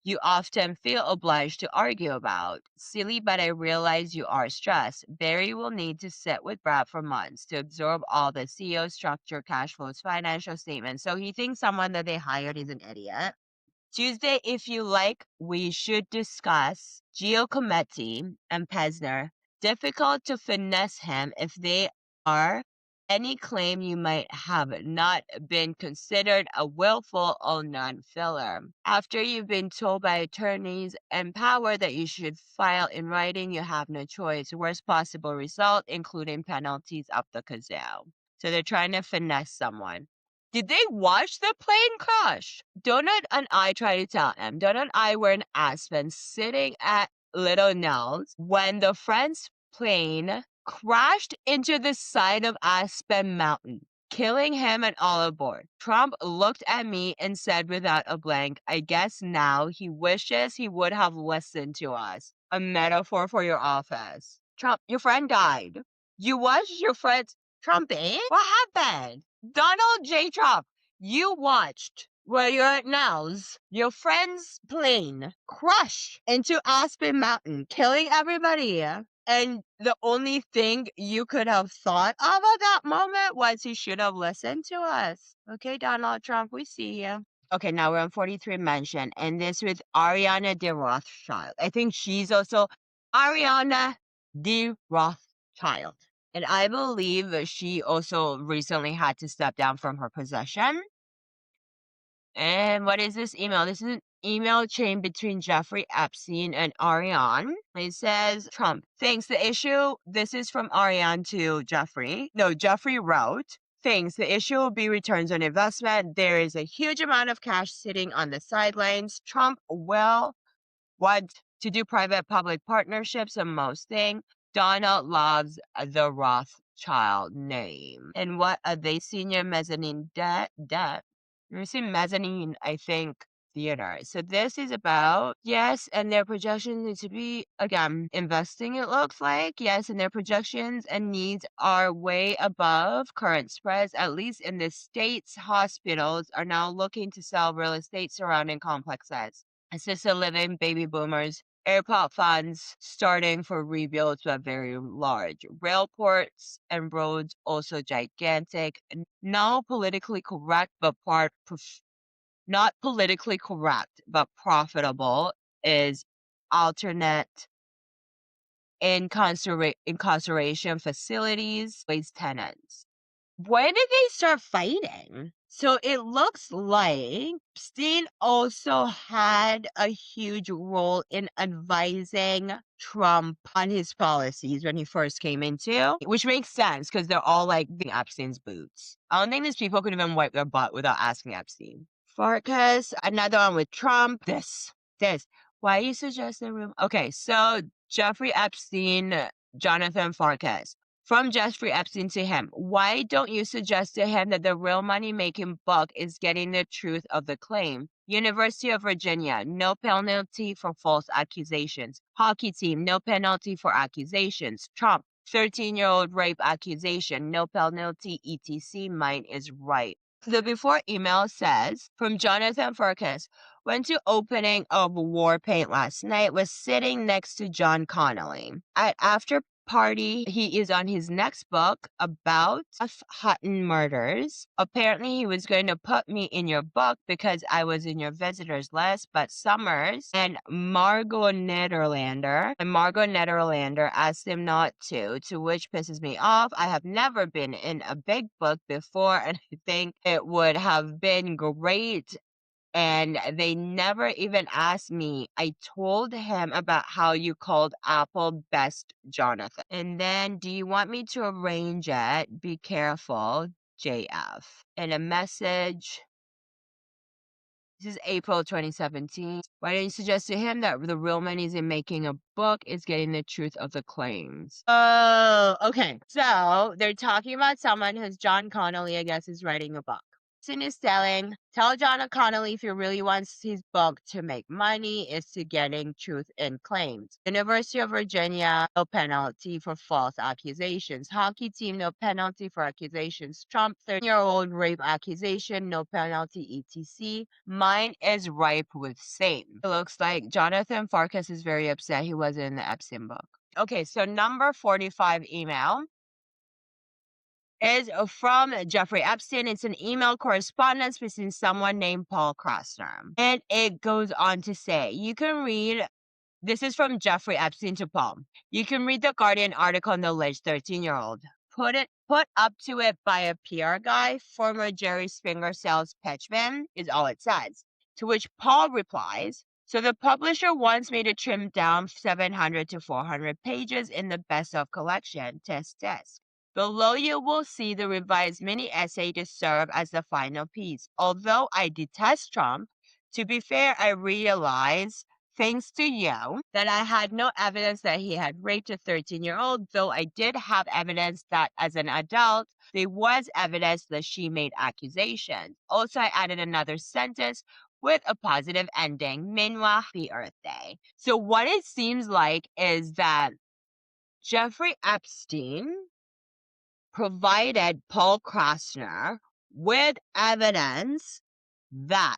you often feel obliged to argue about. Silly, but I realize you are stressed. Barry will need to sit with Brad for months to absorb all the CEO structure, cash flows, financial statements. So he thinks someone that they hired is an idiot. Tuesday, if you like, we should discuss Giacometti and Pesner. Difficult to finesse him if they are any claim you might have not been considered a willful or non-filler. After you've been told by attorneys and power that you should file in writing, you have no choice. Worst possible result, including penalties up the kazoo. So they're trying to finesse someone. Did they watch the plane crash? Donut and I tried to tell him. Donut and I were in Aspen sitting at Little Nell's when the friend's plane crashed into the side of Aspen Mountain, killing him and all aboard. Trump looked at me and said without a blank, I guess now he wishes he would have listened to us. A metaphor for your office. Trump, your friend died. You watched your friend's Trump, eh? What happened? Donald J. Trump, you watched where you're at now's your friend's plane crash into Aspen Mountain, killing everybody. And the only thing you could have thought of at that moment was he should have listened to us. Okay, Donald Trump, we see you. Okay, now we're on 43 mention, and this with Ariana de Rothschild. I think she's also Ariana de Rothschild. And I believe she also recently had to step down from her position. And what is this email? This is an email chain between Jeffrey Epstein and Ariane. It says, Trump, thanks. The issue, this is from Ariane to Jeffrey. No, Jeffrey wrote, thanks. The issue will be returns on investment. There is a huge amount of cash sitting on the sidelines. Trump will want to do private-public partnerships on most things. Donald loves the Rothschild name. And what are they? Senior mezzanine debt? You see mezzanine, I think, theater. So this is about, yes, and their projections need to be, again, investing, it looks like. Yes, and their projections and needs are way above current spreads, at least in the states. Hospitals are now looking to sell real estate surrounding complexes. Assisted living, baby boomers, airport funds starting for rebuilds but very large. Railports and roads also gigantic. Not politically correct, but not politically correct, but profitable is alternate incarceration facilities, waste tenants. When did they start fighting? So it looks like Epstein also had a huge role in advising Trump on his policies when he first came into, which makes sense because they're all like the Epstein's boots. I don't think these people could even wipe their butt without asking Epstein. Farkas, another one with Trump. This. Why you suggest the room? Okay, so Jeffrey Epstein, Jonathan Farkas. From Jeffrey Epstein to him, why don't you suggest to him that the real money-making buck is getting the truth of the claim? University of Virginia, no penalty for false accusations. Hockey team, no penalty for accusations. Trump, 13-year-old rape accusation, no penalty, etc. Mine is right. The before email says, from Jonathan Farkas, went to opening of War Paint last night, was sitting next to John Connolly. At after party, he is on his next book about Hutton murders. Apparently, he was going to put me in your book because I was in your visitors list, but Summers and Margot Nederlander asked him not to which pisses me off. I have never been in a big book before, and I think it would have been great. And they never even asked me. I told him about how you called Apple best Jonathan. And then, do you want me to arrange it? Be careful, JF. And a message. This is April 2017. Why don't you suggest to him that the real money is in making a book is getting the truth of the claims? Oh, okay. So they're talking about someone who's John Connolly, I guess, is writing a book. Is telling, tell John Connolly if he really wants his book to make money is to getting truth in claims. University of Virginia, no penalty for false accusations. Hockey team, no penalty for accusations. Trump, 13-year-old rape accusation, no penalty, etc. Mine is ripe with same. It looks like Jonathan Farkas is very upset he wasn't in the Epstein book. Okay, so number 45 email is from Jeffrey Epstein. It's an email correspondence between someone named Paul Krasner. And it goes on to say, you can read, this is from Jeffrey Epstein to Paul. You can read the Guardian article on the alleged 13-year-old. Put up to it by a PR guy, former Jerry Springer sales pitchman, is all it says. To which Paul replies, so the publisher wants me to trim down 700 to 400 pages in the best of collection, test. Below you will see the revised mini essay to serve as the final piece. Although I detest Trump, to be fair, I realize, thanks to you, that I had no evidence that he had raped a 13-year-old, though I did have evidence that as an adult, there was evidence that she made accusations. Also, I added another sentence with a positive ending. Meanwhile, the Earth Day. So what it seems like is that Jeffrey Epstein provided Paul Krasner with evidence that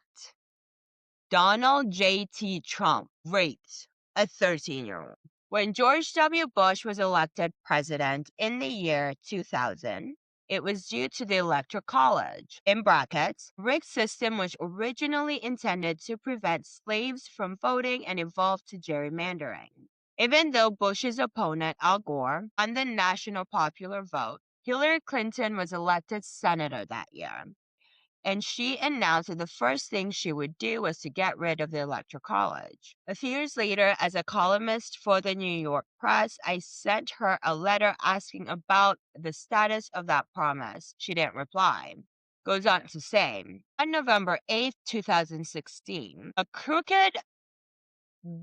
Donald J.T. Trump raped a 13-year-old. When George W. Bush was elected president in the year 2000, it was due to the Electoral College, in brackets, rigged system which originally intended to prevent slaves from voting and evolved to gerrymandering. Even though Bush's opponent, Al Gore, won the national popular vote, Hillary Clinton was elected senator that year, and she announced that the first thing she would do was to get rid of the Electoral College. A few years later, as a columnist for the New York Press, I sent her a letter asking about the status of that promise. She didn't reply. Goes on to say, on November 8th, 2016, a crooked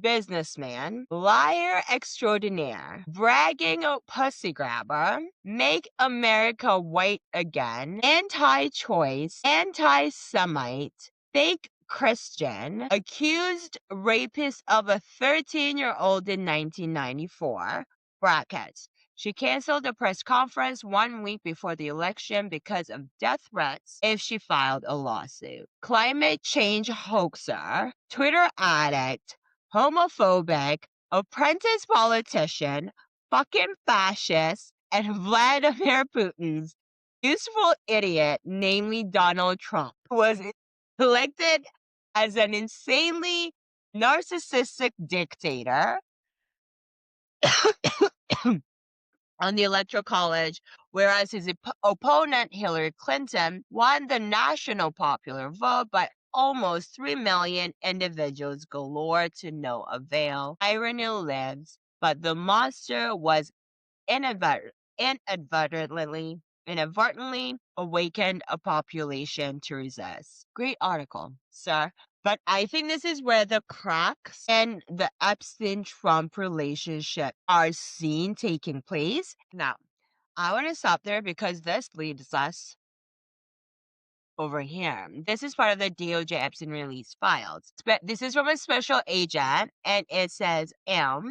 businessman, liar extraordinaire, bragging pussy grabber, make America white again, anti-choice, anti-Semite, fake Christian accused rapist of a 13-year-old in 1994, brackets. She canceled a press conference 1 week before the election because of death threats if she filed a lawsuit. Climate change hoaxer, Twitter addict, homophobic, apprentice politician, fucking fascist, and Vladimir Putin's useful idiot, namely Donald Trump, was elected as an insanely narcissistic dictator on the Electoral College, whereas his opponent, Hillary Clinton, won the national popular vote by almost 3 million individuals galore to no avail. Irony lives, but the monster was inadvertently awakened a population to resist. Great article, sir. But I think this is where the cracks in the Epstein-Trump relationship are seen taking place. Now, I want to stop there because this leads us over here. This is part of the DOJ Epstein release files. But this is from a special agent, and it says, a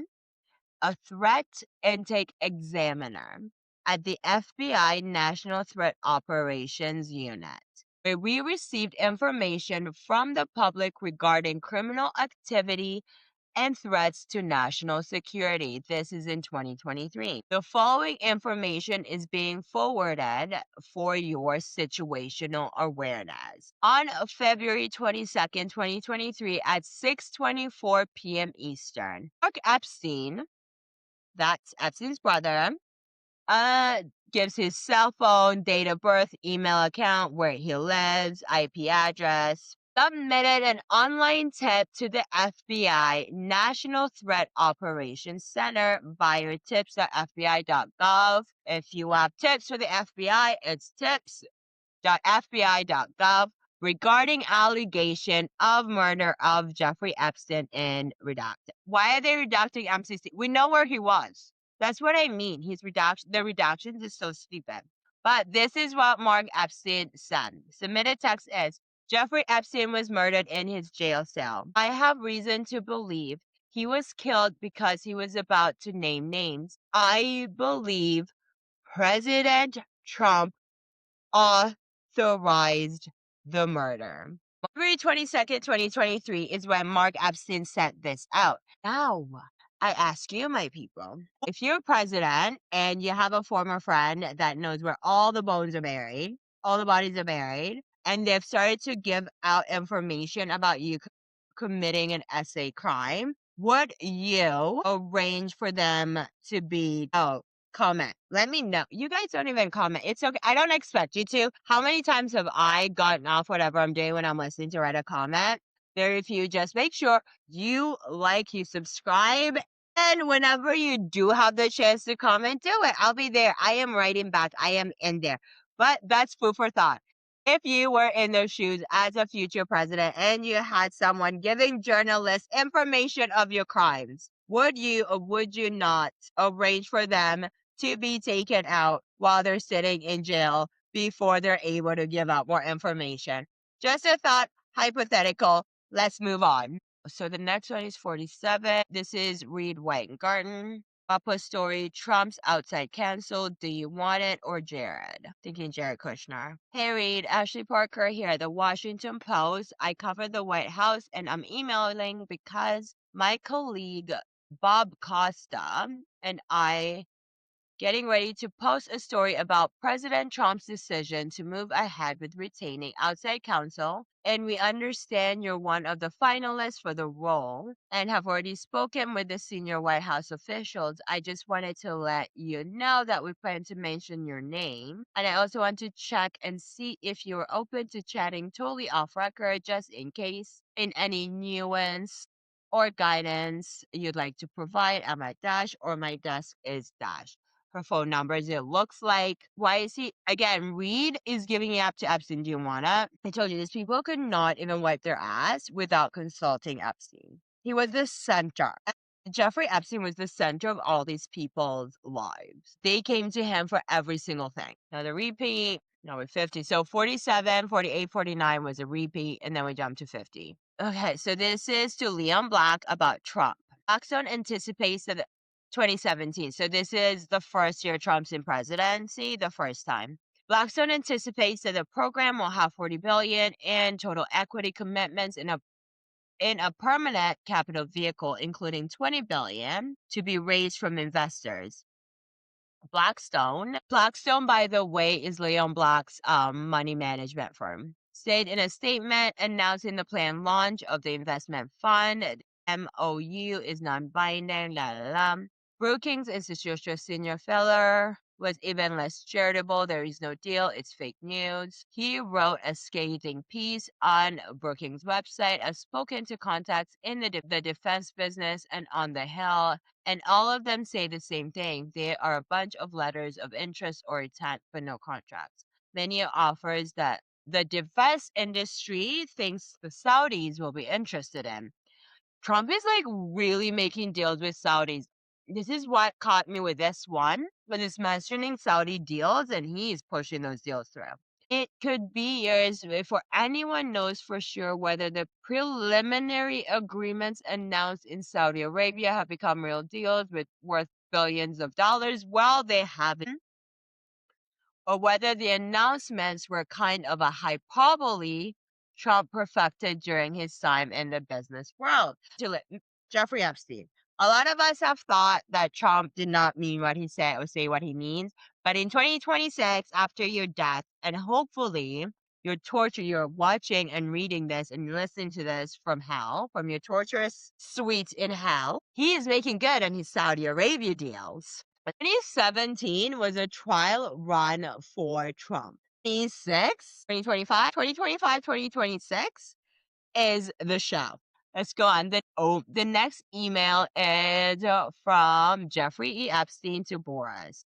threat intake examiner at the FBI National Threat Operations Unit, where we received information from the public regarding criminal activity and threats to national security. This is in 2023. The following information is being forwarded for your situational awareness. On February 22nd, 2023 at 6:24 p.m. Eastern, Mark Epstein, that's Epstein's brother, gives his cell phone, date of birth, email account, where he lives, IP address, submitted an online tip to the FBI National Threat Operations Center via tips.fbi.gov. If you have tips for the FBI, it's tips.fbi.gov regarding allegation of murder of Jeffrey Epstein in Redacted. Why are they redacting MCC? We know where he was. That's what I mean. The redactions is so stupid. But this is what Mark Epstein said. Submitted text is, Jeffrey Epstein was murdered in his jail cell. I have reason to believe he was killed because he was about to name names. I believe President Trump authorized the murder. February 22nd, 2023 is when Mark Epstein sent this out. Now, I ask you, my people, if you're president and you have a former friend that knows where all the bones are buried, all the bodies are buried, and they've started to give out information about you committing an essay crime, would you arrange for them to be, comment? Let me know. You guys don't even comment. It's okay. I don't expect you to. How many times have I gotten off whatever I'm doing when I'm listening to write a comment? Very few. Just make sure you like, you subscribe, and whenever you do have the chance to comment, do it. I'll be there. I am writing back. I am in there. But that's food for thought. If you were in those shoes as a future president and you had someone giving journalists information of your crimes, would you or would you not arrange for them to be taken out while they're sitting in jail before they're able to give out more information? Just a thought, hypothetical. Let's move on. So the next one is 47. This is Reed Weingarten. Papa story, Trump's outside counsel. Do you want it or Jared? Thinking Jared Kushner. Hey Reed, Ashley Parker here, the Washington Post. I cover the White House and I'm emailing because my colleague Bob Costa and I getting ready to post a story about President Trump's decision to move ahead with retaining outside counsel, and we understand you're one of the finalists for the role and have already spoken with the senior White House officials. I just wanted to let you know that we plan to mention your name, and I also want to check and see if you're open to chatting totally off record, just in case, in any nuance or guidance you'd like to provide. I'm at Dash or my desk is Dash. Her phone numbers, it looks like. Why is he? Again, Reed is giving it up to Epstein. Do you want it? I told you, these people could not even wipe their ass without consulting Epstein. He was the center. Jeffrey Epstein was the center of all these people's lives. They came to him for every single thing. Now, the repeat, No, with 50. So 47, 48, 49 was a repeat, and then we jumped to 50. Okay, so this is to Leon Black about Trump. Blackstone anticipates that 2017. So this is the first year Trump's in presidency, the first time. Blackstone anticipates that the program will have $40 billion in total equity commitments in a permanent capital vehicle, including $20 billion to be raised from investors. Blackstone, by the way, is Leon Black's money management firm, said in a statement announcing the planned launch of the investment fund. MOU is non-binding. Brookings Institutional Senior Fellow was even less charitable. There is no deal. It's fake news. He wrote a scathing piece on Brookings' website, has spoken to contacts in the defense business and on the Hill, and all of them say the same thing. They are a bunch of letters of interest or intent, but no contracts. Many offers that the defense industry thinks the Saudis will be interested in. Trump is like really making deals with Saudis. This is what caught me with this one, but it's mentioning Saudi deals and he's pushing those deals through. It could be years before anyone knows for sure whether the preliminary agreements announced in Saudi Arabia have become real deals worth billions of dollars. Well, they haven't. Or whether the announcements were kind of a hyperbole Trump perfected during his time in the business world. Jeffrey Epstein. A lot of us have thought that Trump did not mean what he said or say what he means. But in 2026, after your death, and hopefully your torture, you're watching and reading this and listening to this from hell, from your torturous suite in hell, he is making good on his Saudi Arabia deals. 2017 was a trial run for Trump. 2025, 2026 is the show. Let's go on. The next email is from Jeffrey E. Epstein to Boris.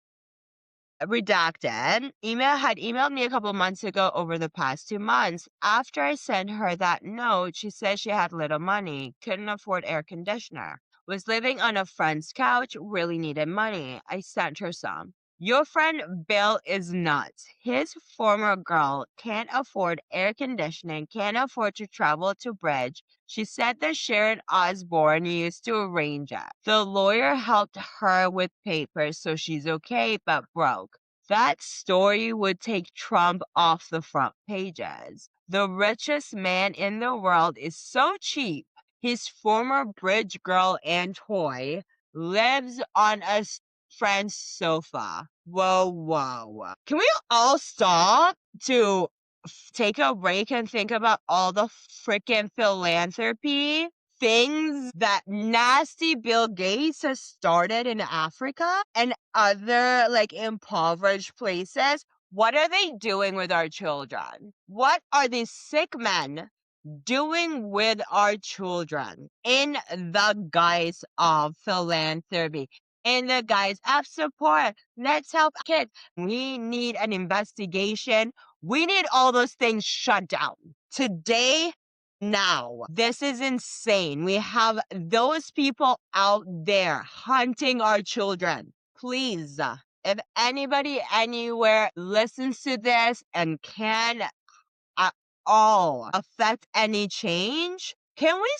Redacted. Email had emailed me a couple months ago over the past 2 months. After I sent her that note, she said she had little money, couldn't afford air conditioner, was living on a friend's couch, really needed money. I sent her some. Your friend Bill is nuts. His former girl can't afford air conditioning, can't afford to travel to Bridge. She said that Sharon Osbourne used to arrange it. The lawyer helped her with papers, so she's okay, but broke. That story would take Trump off the front pages. The richest man in the world is so cheap. His former Bridge girl and toy lives on a friend's sofa. Whoa. Can we all stop to take a break and think about all the freaking philanthropy things that nasty Bill Gates has started in Africa and other like impoverished places? What are they doing with our children? What are these sick men doing with our children in the guise of philanthropy, in the guise of support? Let's help kids. We need an investigation. We need all those things shut down today. Now, this is insane. We have those people out there hunting our children. Please, if anybody anywhere listens to this and can at all affect any change, can we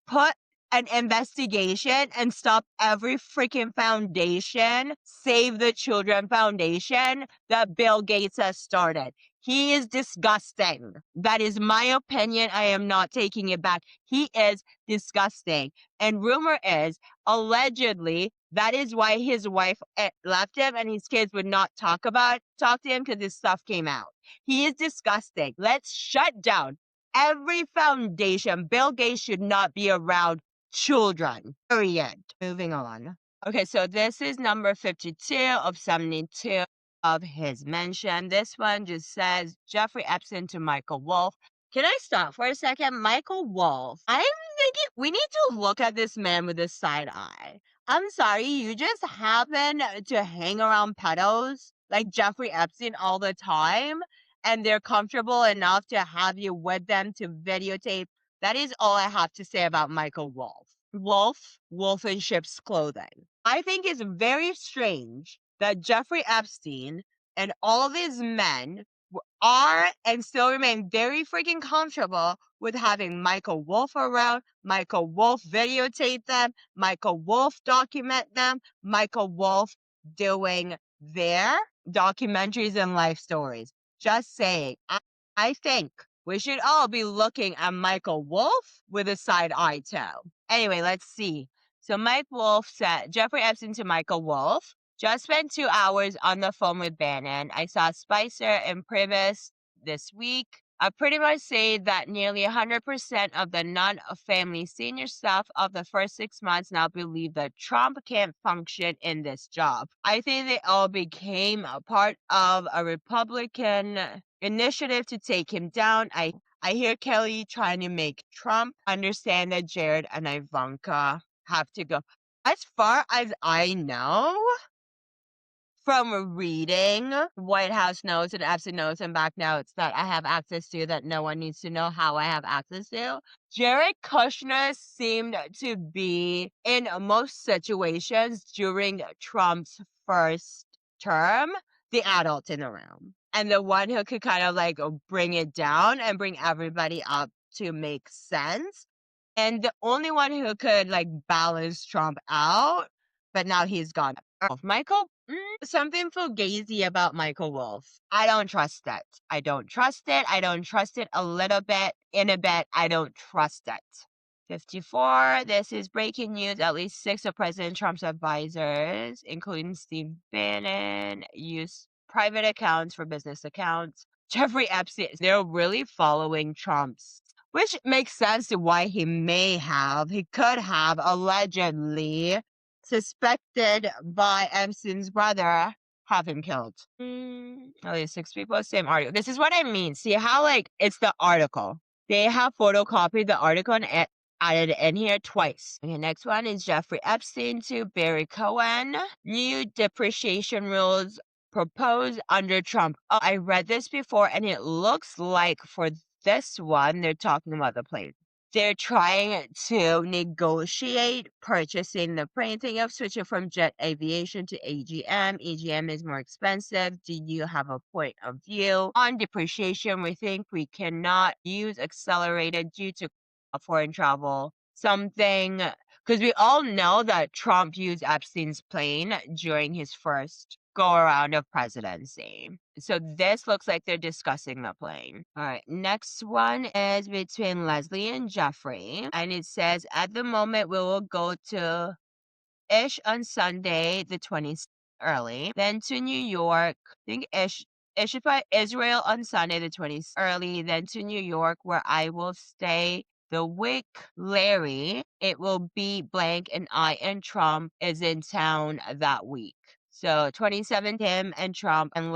put an investigation and stop every freaking foundation, Save the Children Foundation, that Bill Gates has started? He is disgusting. That is my opinion. I am not taking it back. He is disgusting. And rumor is, allegedly, that is why his wife left him and his kids would not talk to him because his stuff came out. He is disgusting. Let's shut down every foundation. Bill Gates should not be around children. Period. Moving on. Okay, so this is number 52 of 72 of his mention. This one just says Jeffrey Epstein to Michael Wolff. Can I stop for a second? Michael Wolff. I'm thinking we need to look at this man with a side eye. I'm sorry, you just happen to hang around pedos like Jeffrey Epstein all the time, and they're comfortable enough to have you with them to videotape. That is all I have to say about Michael Wolff. Wolf in ship's clothing. I think it's very strange that Jeffrey Epstein and all of his men are and still remain very freaking comfortable with having Michael Wolff around, Michael Wolff videotape them, Michael Wolff document them, Michael Wolff doing their documentaries and life stories. Just saying. I think we should all be looking at Michael Wolff with a side eye too. Anyway, let's see. So Mike Wolff said, Jeffrey Epstein to Michael Wolff, just spent 2 hours on the phone with Bannon. I saw Spicer and Privis this week. I pretty much say that nearly 100% of the non-family senior staff of the first 6 months now believe that Trump can't function in this job. I think they all became a part of a Republican initiative to take him down. I hear Kelly trying to make Trump understand that Jared and Ivanka have to go. As far as I know, from reading White House notes and Epstein notes and back notes that I have access to that no one needs to know how I have access to, Jared Kushner seemed to be, in most situations during Trump's first term, the adult in the room. And the one who could kind of like bring it down and bring everybody up to make sense. And the only one who could like balance Trump out, but now he's gone. Michael, something fugazi about Michael Wolff. I don't trust it. I don't trust it. I don't trust it a little bit. In a bit, I don't trust it. 54. This is breaking news. At least 6 of President Trump's advisors, including Steve Bannon, use private accounts for business accounts. Jeffrey Epstein, they're really following Trump's, which makes sense to why he could have allegedly suspected by Epstein's brother have him killed. At least 6 people, same article. This is what I mean. See how like it's the article. They have photocopied the article and added in here twice. Okay, next one is Jeffrey Epstein to Barry Cohen. New depreciation rules proposed under Trump. Oh, I read this before and it looks like for this one, they're talking about the plane. They're trying to negotiate purchasing the plane thing of switching from jet aviation to AGM. AGM is more expensive. Do you have a point of view on depreciation? We think we cannot use accelerated due to foreign travel. Something, because we all know that Trump used Epstein's plane during his first go around of presidency. So this looks like they're discussing the plane. All right, next one is between Leslie and Jeffrey. And it says, at the moment, we will go to Ish on Sunday, the 20th early, then to New York, I think Ish is by Israel on Sunday, the 20th early, then to New York, where I will stay the week. Larry, it will be blank, and I and Trump is in town that week. So 27th, him and Trump and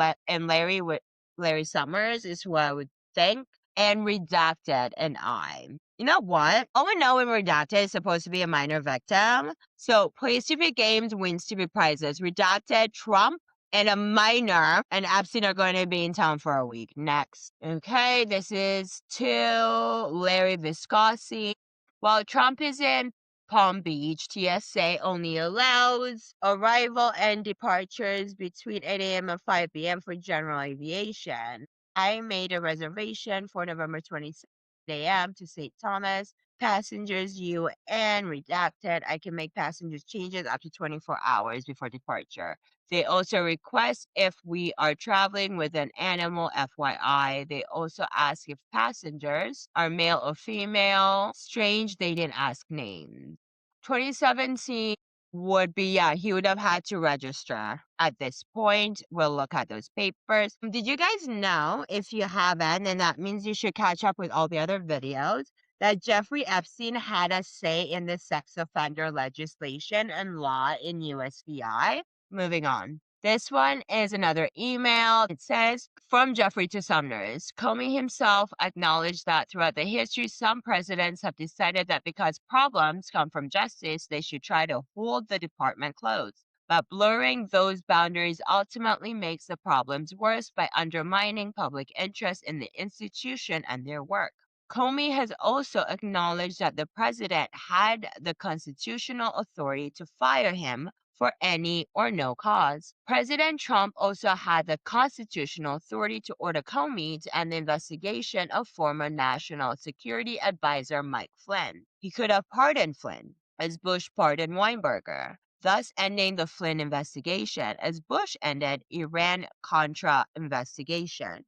Larry with Larry Summers is who I would think, and Redacted and I. You know what? All we know in Redacted is supposed to be a minor victim. So play stupid games, win stupid prizes. Redacted, Trump, and a minor and Epstein are going to be in town for a week. Next. Okay, this is to Larry Viscosi. While Trump is in Palm Beach, TSA only allows arrival and departures between 8 a.m. and 5 p.m. for general aviation. I made a reservation for November 26th a.m. to St. Thomas. Passengers, you and Redacted. I can make passengers changes up to 24 hours before departure. They also request if we are traveling with an animal, FYI. They also ask if passengers are male or female. Strange, they didn't ask names. 2017 would be, yeah, he would have had to register at this point. We'll look at those papers. Did you guys know? If you haven't, then that means you should catch up with all the other videos, that Jeffrey Epstein had a say in the sex offender legislation and law in USVI. Moving on. This one is another email. It says, from Jeffrey to Summers, Comey himself acknowledged that throughout the history, some presidents have decided that because problems come from justice, they should try to hold the department closed. But blurring those boundaries ultimately makes the problems worse by undermining public interest in the institution and their work. Comey has also acknowledged that the president had the constitutional authority to fire him for any or no cause. President Trump also had the constitutional authority to order Comey to end the investigation of former National Security Advisor Mike Flynn. He could have pardoned Flynn, as Bush pardoned Weinberger, thus ending the Flynn investigation, as Bush ended Iran-Contra investigation.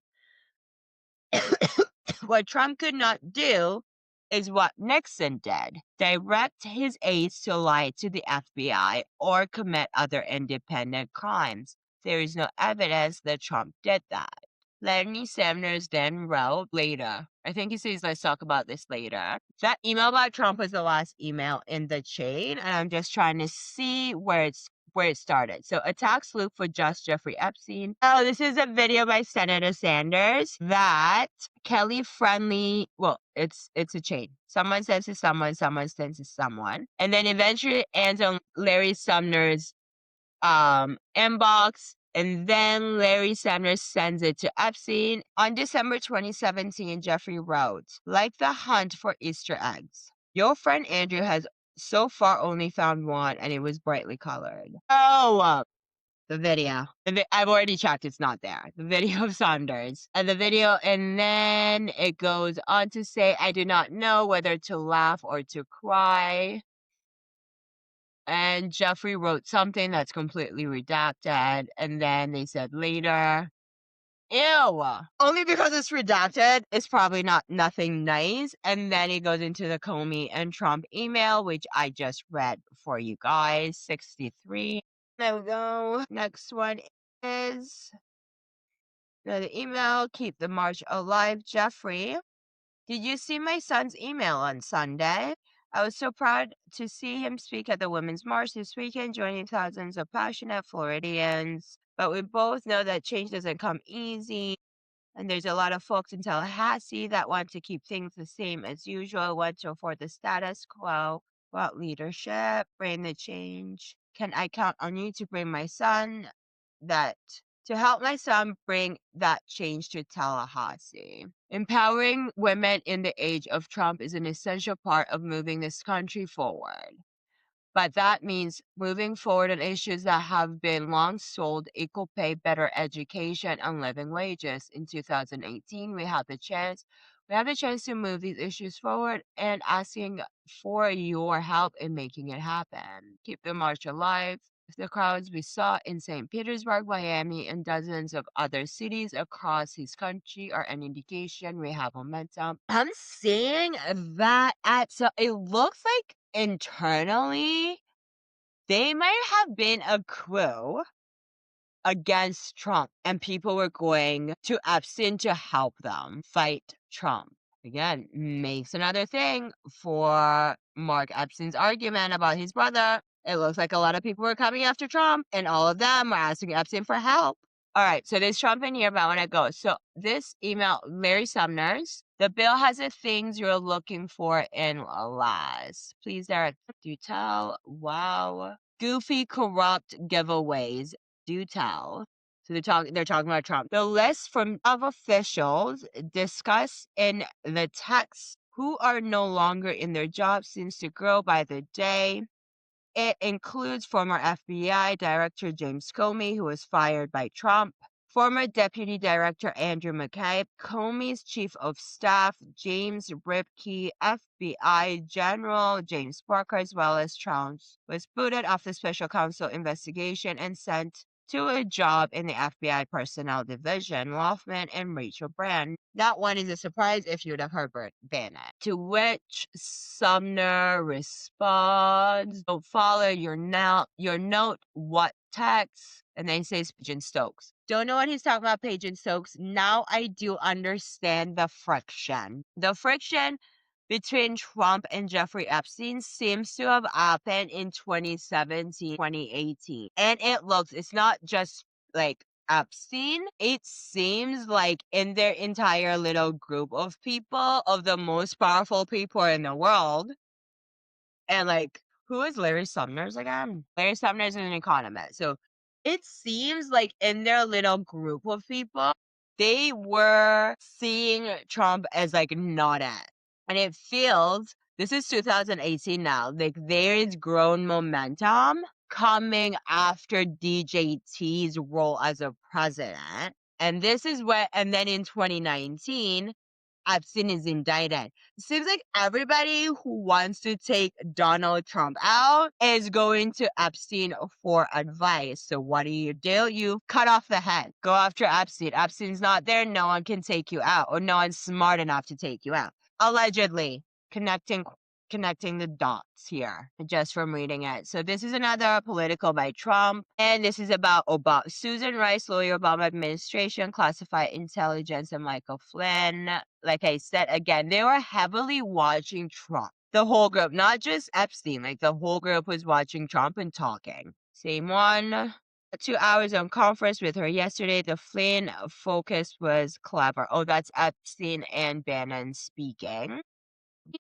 What Trump could not do is what Nixon did: direct his aides to lie to the FBI or commit other independent crimes. There is no evidence that Trump did that. Larry Sanders then wrote later, I think he says, let's talk about this later. That email about Trump was the last email in the chain, and I'm just trying to see where it started. So, attacks Luke for just Jeffrey Epstein. Oh, this is a video by Senator Sanders that Kelly Friendly, well, it's a chain. Someone sends to someone, someone sends to someone. And then eventually it ends on Larry Sumner's inbox. And then Larry Sanders sends it to Epstein. On December 2017, Jeffrey wrote, like the hunt for Easter eggs. Your friend Andrew has so far only found one, and it was brightly colored. Oh, the video. I've already checked, it's not there. The video of Saunders. And the video, and then it goes on to say, I do not know whether to laugh or to cry. And Jeffrey wrote something that's completely redacted. And then they said later, ew. Only because it's redacted, it's probably nothing nice. And then it goes into the Comey and Trump email, which I just read for you guys. 63. There we go. Next one is another email. Keep the march alive, Jeffrey. Did you see my son's email on Sunday? I was so proud to see him speak at the Women's March this weekend, joining thousands of passionate Floridians. But we both know that change doesn't come easy. And there's a lot of folks in Tallahassee that want to keep things the same as usual, want to afford the status quo, want leadership, bring the change. Can I count on you to bring my son to help my son bring that change to Tallahassee? Empowering women in the age of Trump is an essential part of moving this country forward. But that means moving forward on issues that have been long sold: equal pay, better education, and living wages. In 2018, we have the chance to move these issues forward, and asking for your help in making it happen. Keep the march alive. The crowds we saw in St. Petersburg, Miami, and dozens of other cities across his country are an indication we have momentum. I'm seeing that so it looks like internally they might have been a crew against Trump, and people were going to Epstein to help them fight Trump. Again, makes another thing for Mark Epstein's argument about his brother. It looks like a lot of people were coming after Trump, and all of them were asking Epstein for help. All right, so there's Trump in here, but I want to go. So this email, Larry Sumner's, the bill has the things you're looking for in laws. Please direct, do tell. Wow. Goofy, corrupt giveaways. Do tell. So they're talking about Trump. The list of officials discussed in the text who are no longer in their jobs seems to grow by the day. It includes former FBI Director James Comey, who was fired by Trump, former Deputy Director Andrew McCabe, Comey's Chief of Staff James Ripke, FBI General James Parker, as well as Trump, was booted off the Special Counsel investigation and sent to a job in the FBI Personnel Division. Wolfman and Rachel Brand. That one is a surprise if you would have heard Bennett. To which Sumner responds, don't follow your note, what text? And then he says Page and Stokes. Don't know what he's talking about, Page and Stokes. Now I do understand the friction. The friction between Trump and Jeffrey Epstein seems to have happened in 2017, 2018. And it's not just like Epstein. It seems like in their entire little group of people, of the most powerful people in the world. And like, who is Larry Sumner's again? Larry Sumner's an economist. So it seems like in their little group of people, they were seeing Trump as like not it. And it feels, this is 2018 now, like there is grown momentum coming after DJT's role as a president. And this is what, and then in 2019, Epstein is indicted. Seems like everybody who wants to take Donald Trump out is going to Epstein for advice. So what do? You cut off the head. Go after Epstein. Epstein's not there. No one can take you out, or no one's smart enough to take you out. Allegedly. Connecting the dots here just from reading it. So this is another political by Trump, and this is about Obama. Susan Rice, lawyer, Obama administration, classified intelligence, and Michael Flynn. Like I said, again, they were heavily watching Trump. The whole group, not just Epstein, like the whole group was watching Trump and talking. Same one. 2 hours on conference with her yesterday. The Flynn focus was clever. Oh, that's Epstein and Bannon speaking.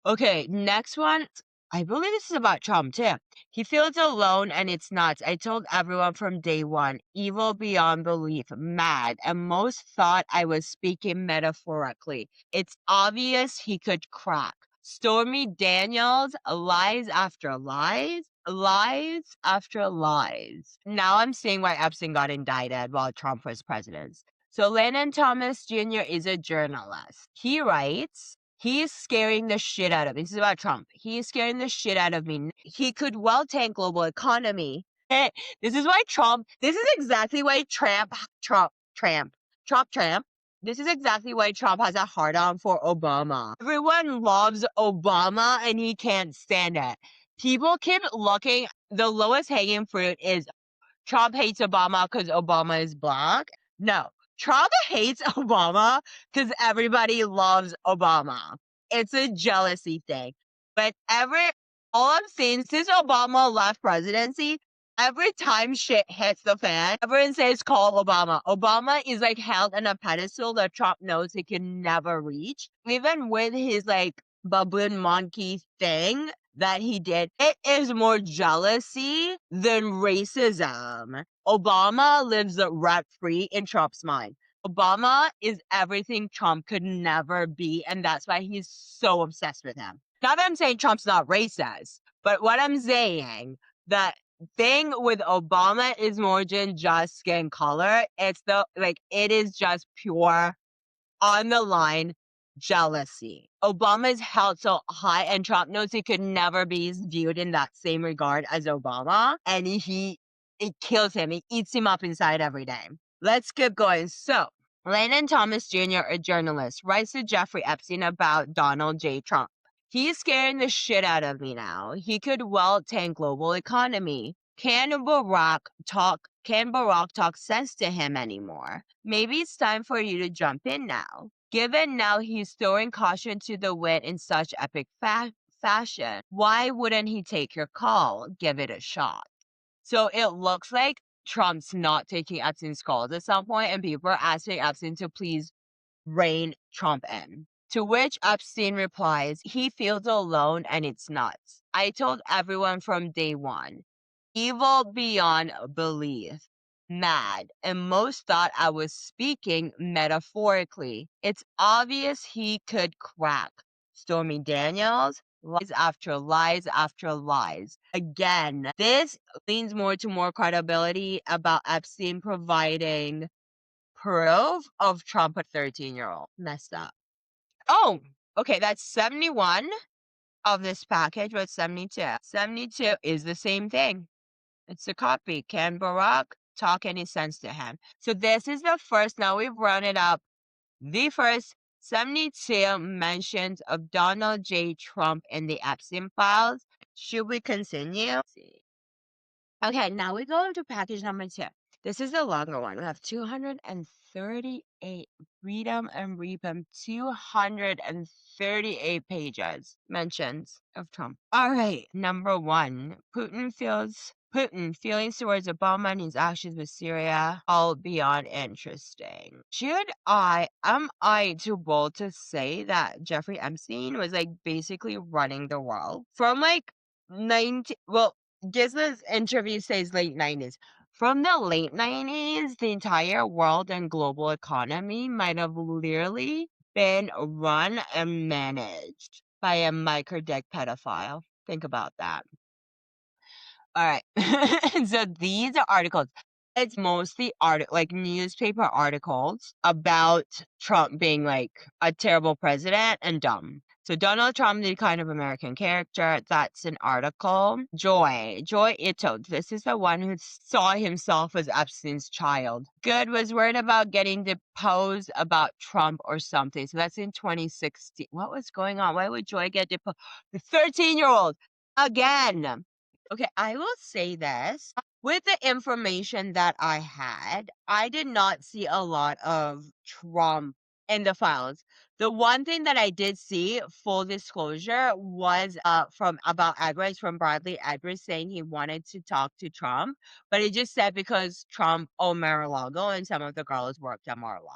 Okay, next one. I believe this is about Trump too. He feels alone and it's nuts. I told everyone from day one, evil beyond belief, mad, and most thought I was speaking metaphorically. It's obvious he could crack. Stormy Daniels, lies after lies, lies after lies. Now I'm seeing why Epstein got indicted while Trump was president. So Lennon Thomas Jr. is a journalist. He writes, he is scaring the shit out of me. This is about Trump. He is scaring the shit out of me. He could well tank global economy. This is why Trump, this is exactly why Trump. This is exactly why Trump has a hard-on for Obama. Everyone loves Obama and he can't stand it. People keep looking, the lowest hanging fruit is Trump hates Obama because Obama is black. No. Trump hates Obama because everybody loves Obama. It's a jealousy thing. But all I'm saying, since Obama left presidency, every time shit hits the fan, everyone says call Obama. Obama is like held on a pedestal that Trump knows he can never reach. Even with his like baboon monkey thing that he did, it is more jealousy than racism. Obama lives rent-free in Trump's mind. Obama is everything Trump could never be, and that's why he's so obsessed with him. Not that I'm saying Trump's not racist, but what I'm saying, the thing with Obama is more than just skin color. It is just pure, on the line, jealousy. Obama is held so high, and Trump knows he could never be viewed in that same regard as Obama, and it kills him. It eats him up inside every day. Let's keep going. So, Lennon Thomas Jr., a journalist, writes to Jeffrey Epstein about Donald J. Trump. He's scaring the shit out of me now. He could well tank global economy. Can Barack talk sense to him anymore? Maybe it's time for you to jump in now. Given now he's throwing caution to the wind in such epic fashion, why wouldn't he take your call? Give it a shot. So it looks like Trump's not taking Epstein's calls at some point, and people are asking Epstein to please rein Trump in. To which Epstein replies, he feels alone and it's nuts. I told everyone from day one, evil beyond belief, mad, and most thought I was speaking metaphorically. It's obvious he could crack. Stormy Daniels, lies after lies after lies. Again, this leans more to more credibility about Epstein providing proof of Trump, a 13-year-old. Messed up. Oh, okay, that's 71 of this package, but 72. 72 is the same thing. It's a copy. Can Barack talk any sense to him? So this is the first, now we've rounded up the first 72 mentions of Donald J. Trump in the Epstein files. Should we continue? Okay, now we go into package number 2. This is the longer one. We have 238. Read them and read them. 238 pages. Mentions of Trump. All right, number 1. Putin feelings towards Obama and his actions with Syria, all beyond interesting. Am I too bold to say that Jeffrey Epstein was like basically running the world from like Gislaine's interview says late 90s. From the late 90s, the entire world and global economy might have literally been run and managed by a micro-dick pedophile. Think about that. All right. So these are articles. It's mostly like newspaper articles about Trump being like a terrible president and dumb. So Donald Trump, the kind of American character, that's an article. Joy Ito. This is the one who saw himself as Epstein's child. Good was worried about getting deposed about Trump or something. So that's in 2016. What was going on? Why would Joy get deposed? The 13-year-old again. Okay, I will say this. With the information that I had, I did not see a lot of Trump in the files. The one thing that I did see, full disclosure, was from about Edwards, from Bradley Edwards, saying he wanted to talk to Trump, but he just said because Trump owned Mar-a-Lago and some of the girls worked at Mar-a-Lago.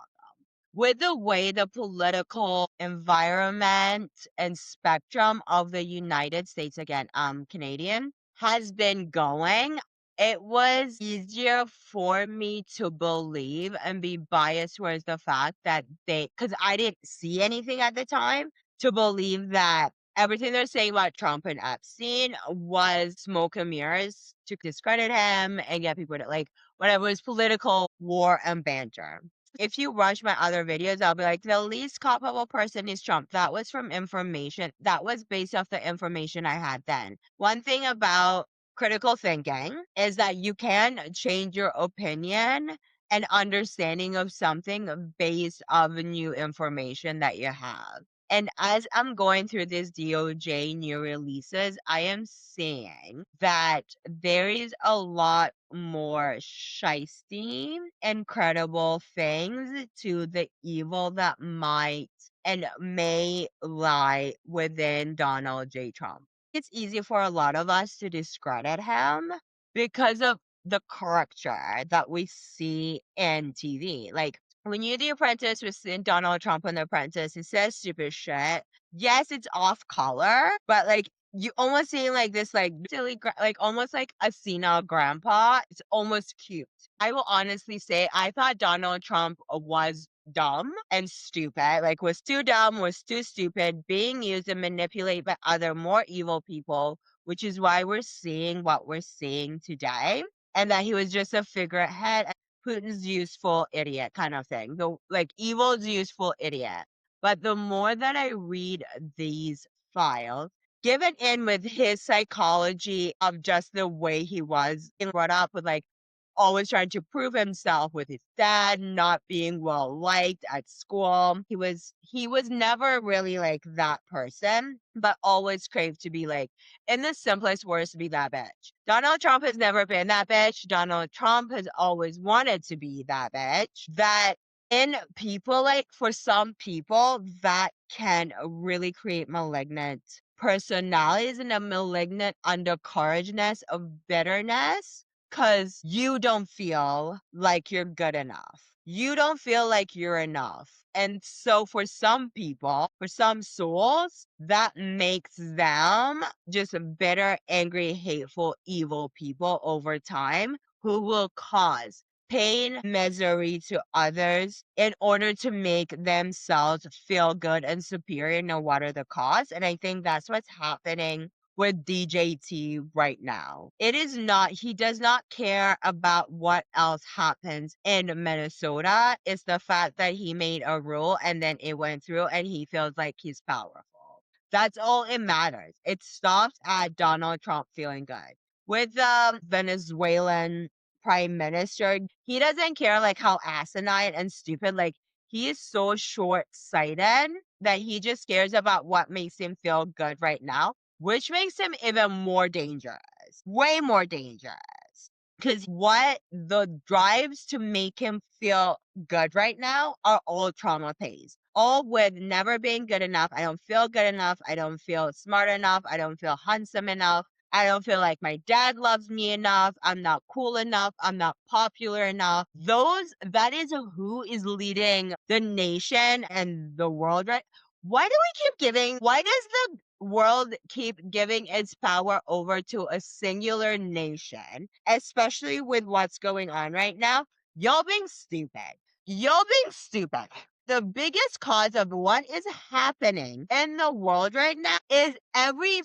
With the way the political environment and spectrum of the United States, again, Canadian, has been going, it was easier for me to believe and be biased towards the fact that because I didn't see anything at the time, to believe that everything they're saying about Trump and Epstein was smoke and mirrors to discredit him and get people to like, whatever, was political war and banter. If you watch my other videos, I'll be like, the least culpable person is Trump. That was from information. That was based off the information I had then. One thing about critical thinking is that you can change your opinion and understanding of something based off new information that you have. And as I'm going through this DOJ new releases, I am seeing that there is a lot more shisty and credible things to the evil that might and may lie within Donald J. Trump. It's easy for a lot of us to discredit him because of the character that we see in TV. Like, when you The Apprentice was seeing Donald Trump on The Apprentice, he says stupid shit. Yes, it's off color, but like you almost see like this like silly like almost like a senile grandpa. It's almost cute. I will honestly say I thought Donald Trump was dumb and stupid, like was too dumb, was too stupid, being used and manipulated by other more evil people, which is why we're seeing what we're seeing today. And that he was just a figurehead, Putin's useful idiot kind of thing. The like evil's useful idiot. But the more that I read these files, given in with his psychology of just the way he was brought up with like always trying to prove himself with his dad not being well liked at school. He was never really like that person, but always craved to be like, in the simplest words, to be that bitch. Donald Trump has never been that bitch. Donald Trump has always wanted to be that bitch. That in people, like for some people, that can really create malignant personalities and a malignant undercourageness of bitterness because you don't feel like you're good enough. You don't feel like you're enough. And so for some people, for some souls, that makes them just bitter, angry, hateful, evil people over time who will cause pain, misery to others in order to make themselves feel good and superior no matter the cost. And I think that's what's happening with DJT right now. It is not, he does not care about what else happens in Minnesota. It's the fact that he made a rule and then it went through and he feels like he's powerful. That's all it matters. It stops at Donald Trump feeling good. With the Venezuelan prime minister, he doesn't care like how asinine and stupid, like he is so short-sighted that he just cares about what makes him feel good right now, which makes him even more dangerous, way more dangerous. Because what the drives to make him feel good right now are all trauma based. All with never being good enough. I don't feel good enough. I don't feel smart enough. I don't feel handsome enough. I don't feel like my dad loves me enough. I'm not cool enough. I'm not popular enough. That is who is leading the nation and the world, right? Why does the world keep giving its power over to a singular nation, especially with what's going on right now? Y'all being stupid. Y'all being stupid. The biggest cause of what is happening in the world right now is every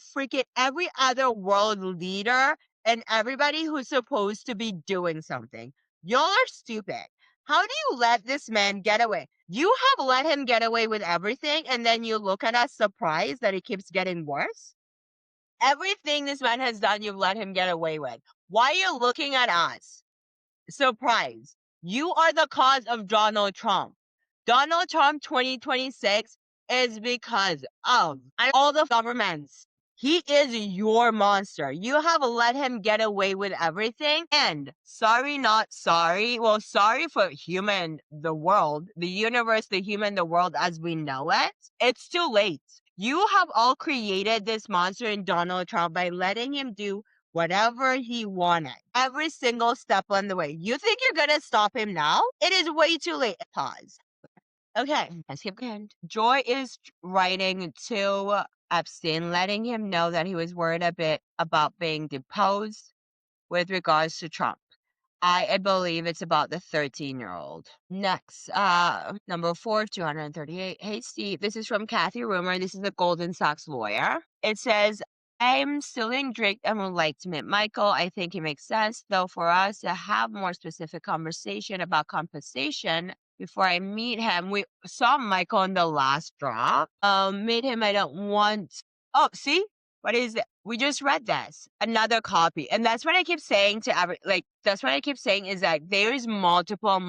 other world leader and everybody who's supposed to be doing something. Y'all are stupid. How do you let this man get away? You have let him get away with everything, and then you look at us surprised that it keeps getting worse? Everything this man has done, you've let him get away with. Why are you looking at us surprised? You are the cause of Donald Trump. Donald Trump 2026 is because of all the governments. He is your monster. You have let him get away with everything. And sorry, not sorry. Well, sorry for human, the world, the universe, the human, the world as we know it. It's too late. You have all created this monster in Donald Trump by letting him do whatever he wanted every single step on the way. You think you're going to stop him now? It is way too late. Pause. Okay, let's keep going. Joy is writing to Epstein, letting him know that he was worried a bit about being deposed with regards to Trump. I believe it's about the 13-year-old. Next, number 4, 238. Hey, Steve, this is from Kathy Rumor. This is the Goldman Sachs lawyer. It says, I'm still intrigued and would like to meet Michael. I think it makes sense, though, for us to have more specific conversation about compensation before I meet him. We saw Michael in the last drop. Meet him. I don't want. Oh, see? What is it? We just read this. Another copy. And that's what I keep saying to that's what I keep saying is that there is multiple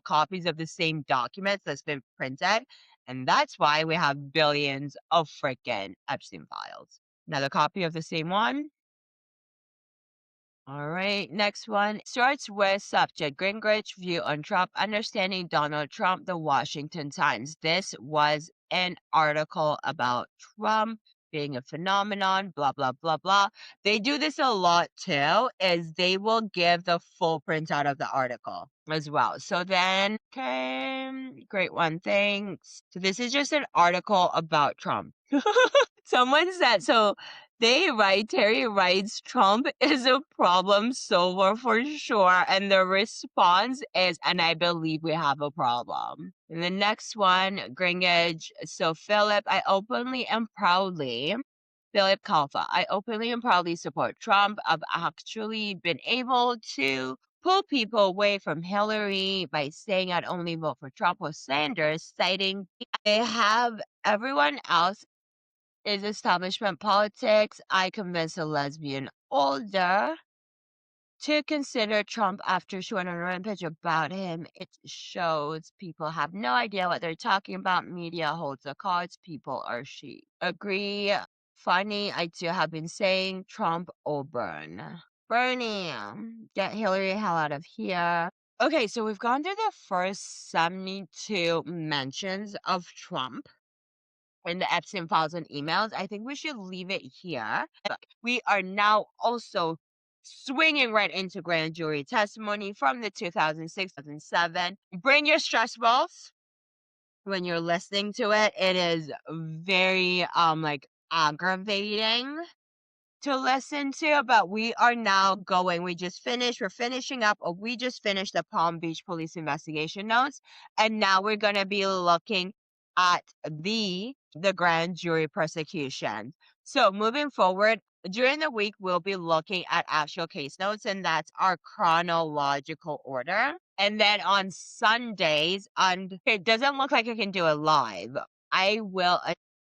copies of the same documents that's been printed. And that's why we have billions of freaking Epstein files. Another copy of the same one. All right, next one starts with subject Gingrich view on Trump, understanding Donald Trump, the Washington Times. This was an article about Trump being a phenomenon, blah, blah, blah, blah. They do this a lot too, is they will give the full printout of the article as well. So then, okay, great one, thanks. So this is just an article about Trump. Someone said, so they write, Terry writes, Trump is a problem solver for sure. And the response is, and I believe we have a problem. And the next one, Gringage. So Philip, I openly and proudly, Philip Kalfa, I openly and proudly support Trump. I've actually been able to pull people away from Hillary by saying I'd only vote for Trump or Sanders, citing they have everyone else is establishment politics. I convinced a lesbian older to consider Trump after she went on a rampage about him. It shows people have no idea what they're talking about. Media holds the cards. People are sheep. Agree. Funny, I too have been saying Trump or burn. Bernie, get Hillary the hell out of here. Okay, so we've gone through the first 72 mentions of Trump in the Epstein files and emails. I think we should leave it here. We are now also swinging right into grand jury testimony from the 2006-2007. Bring your stress balls when you're listening to it. It is very aggravating to listen to, but we are now going. We're finishing up, or we just finished the Palm Beach police investigation notes, and now we're going to be looking at the grand jury prosecution. So moving forward, during the week, we'll be looking at actual case notes, and that's our chronological order. And then on Sundays, and it doesn't look like I can do it live. I will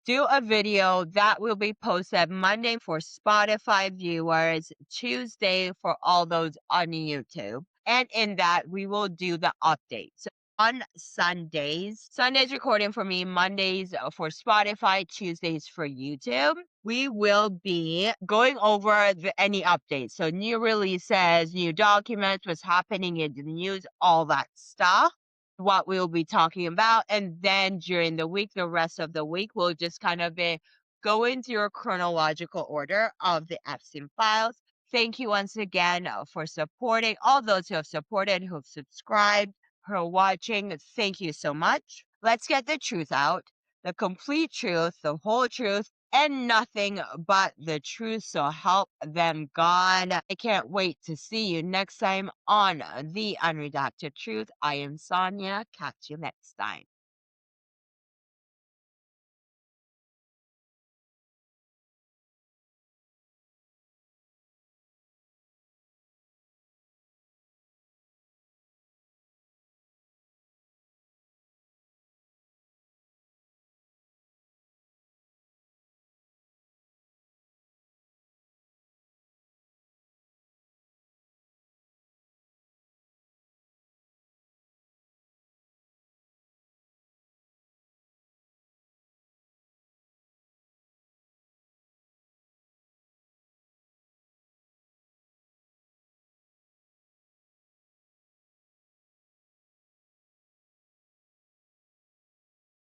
do a video that will be posted Monday for Spotify viewers, Tuesday for all those on YouTube. And in that, we will do the updates. So on Sundays recording for me, Mondays for Spotify, Tuesdays for YouTube. We will be going over any updates. So new releases, new documents, what's happening in the news, all that stuff. What we'll be talking about. And then during the week, the rest of the week, we'll just kind of be going through a chronological order of the Epstein files. Thank you once again for supporting all those who have supported, who have subscribed, who are watching. Thank you so much. Let's get the truth out, the complete truth, the whole truth, and nothing but the truth, so help them God. I can't wait to see you next time on The Unredacted Truth. I am Sonia. Catch you next time.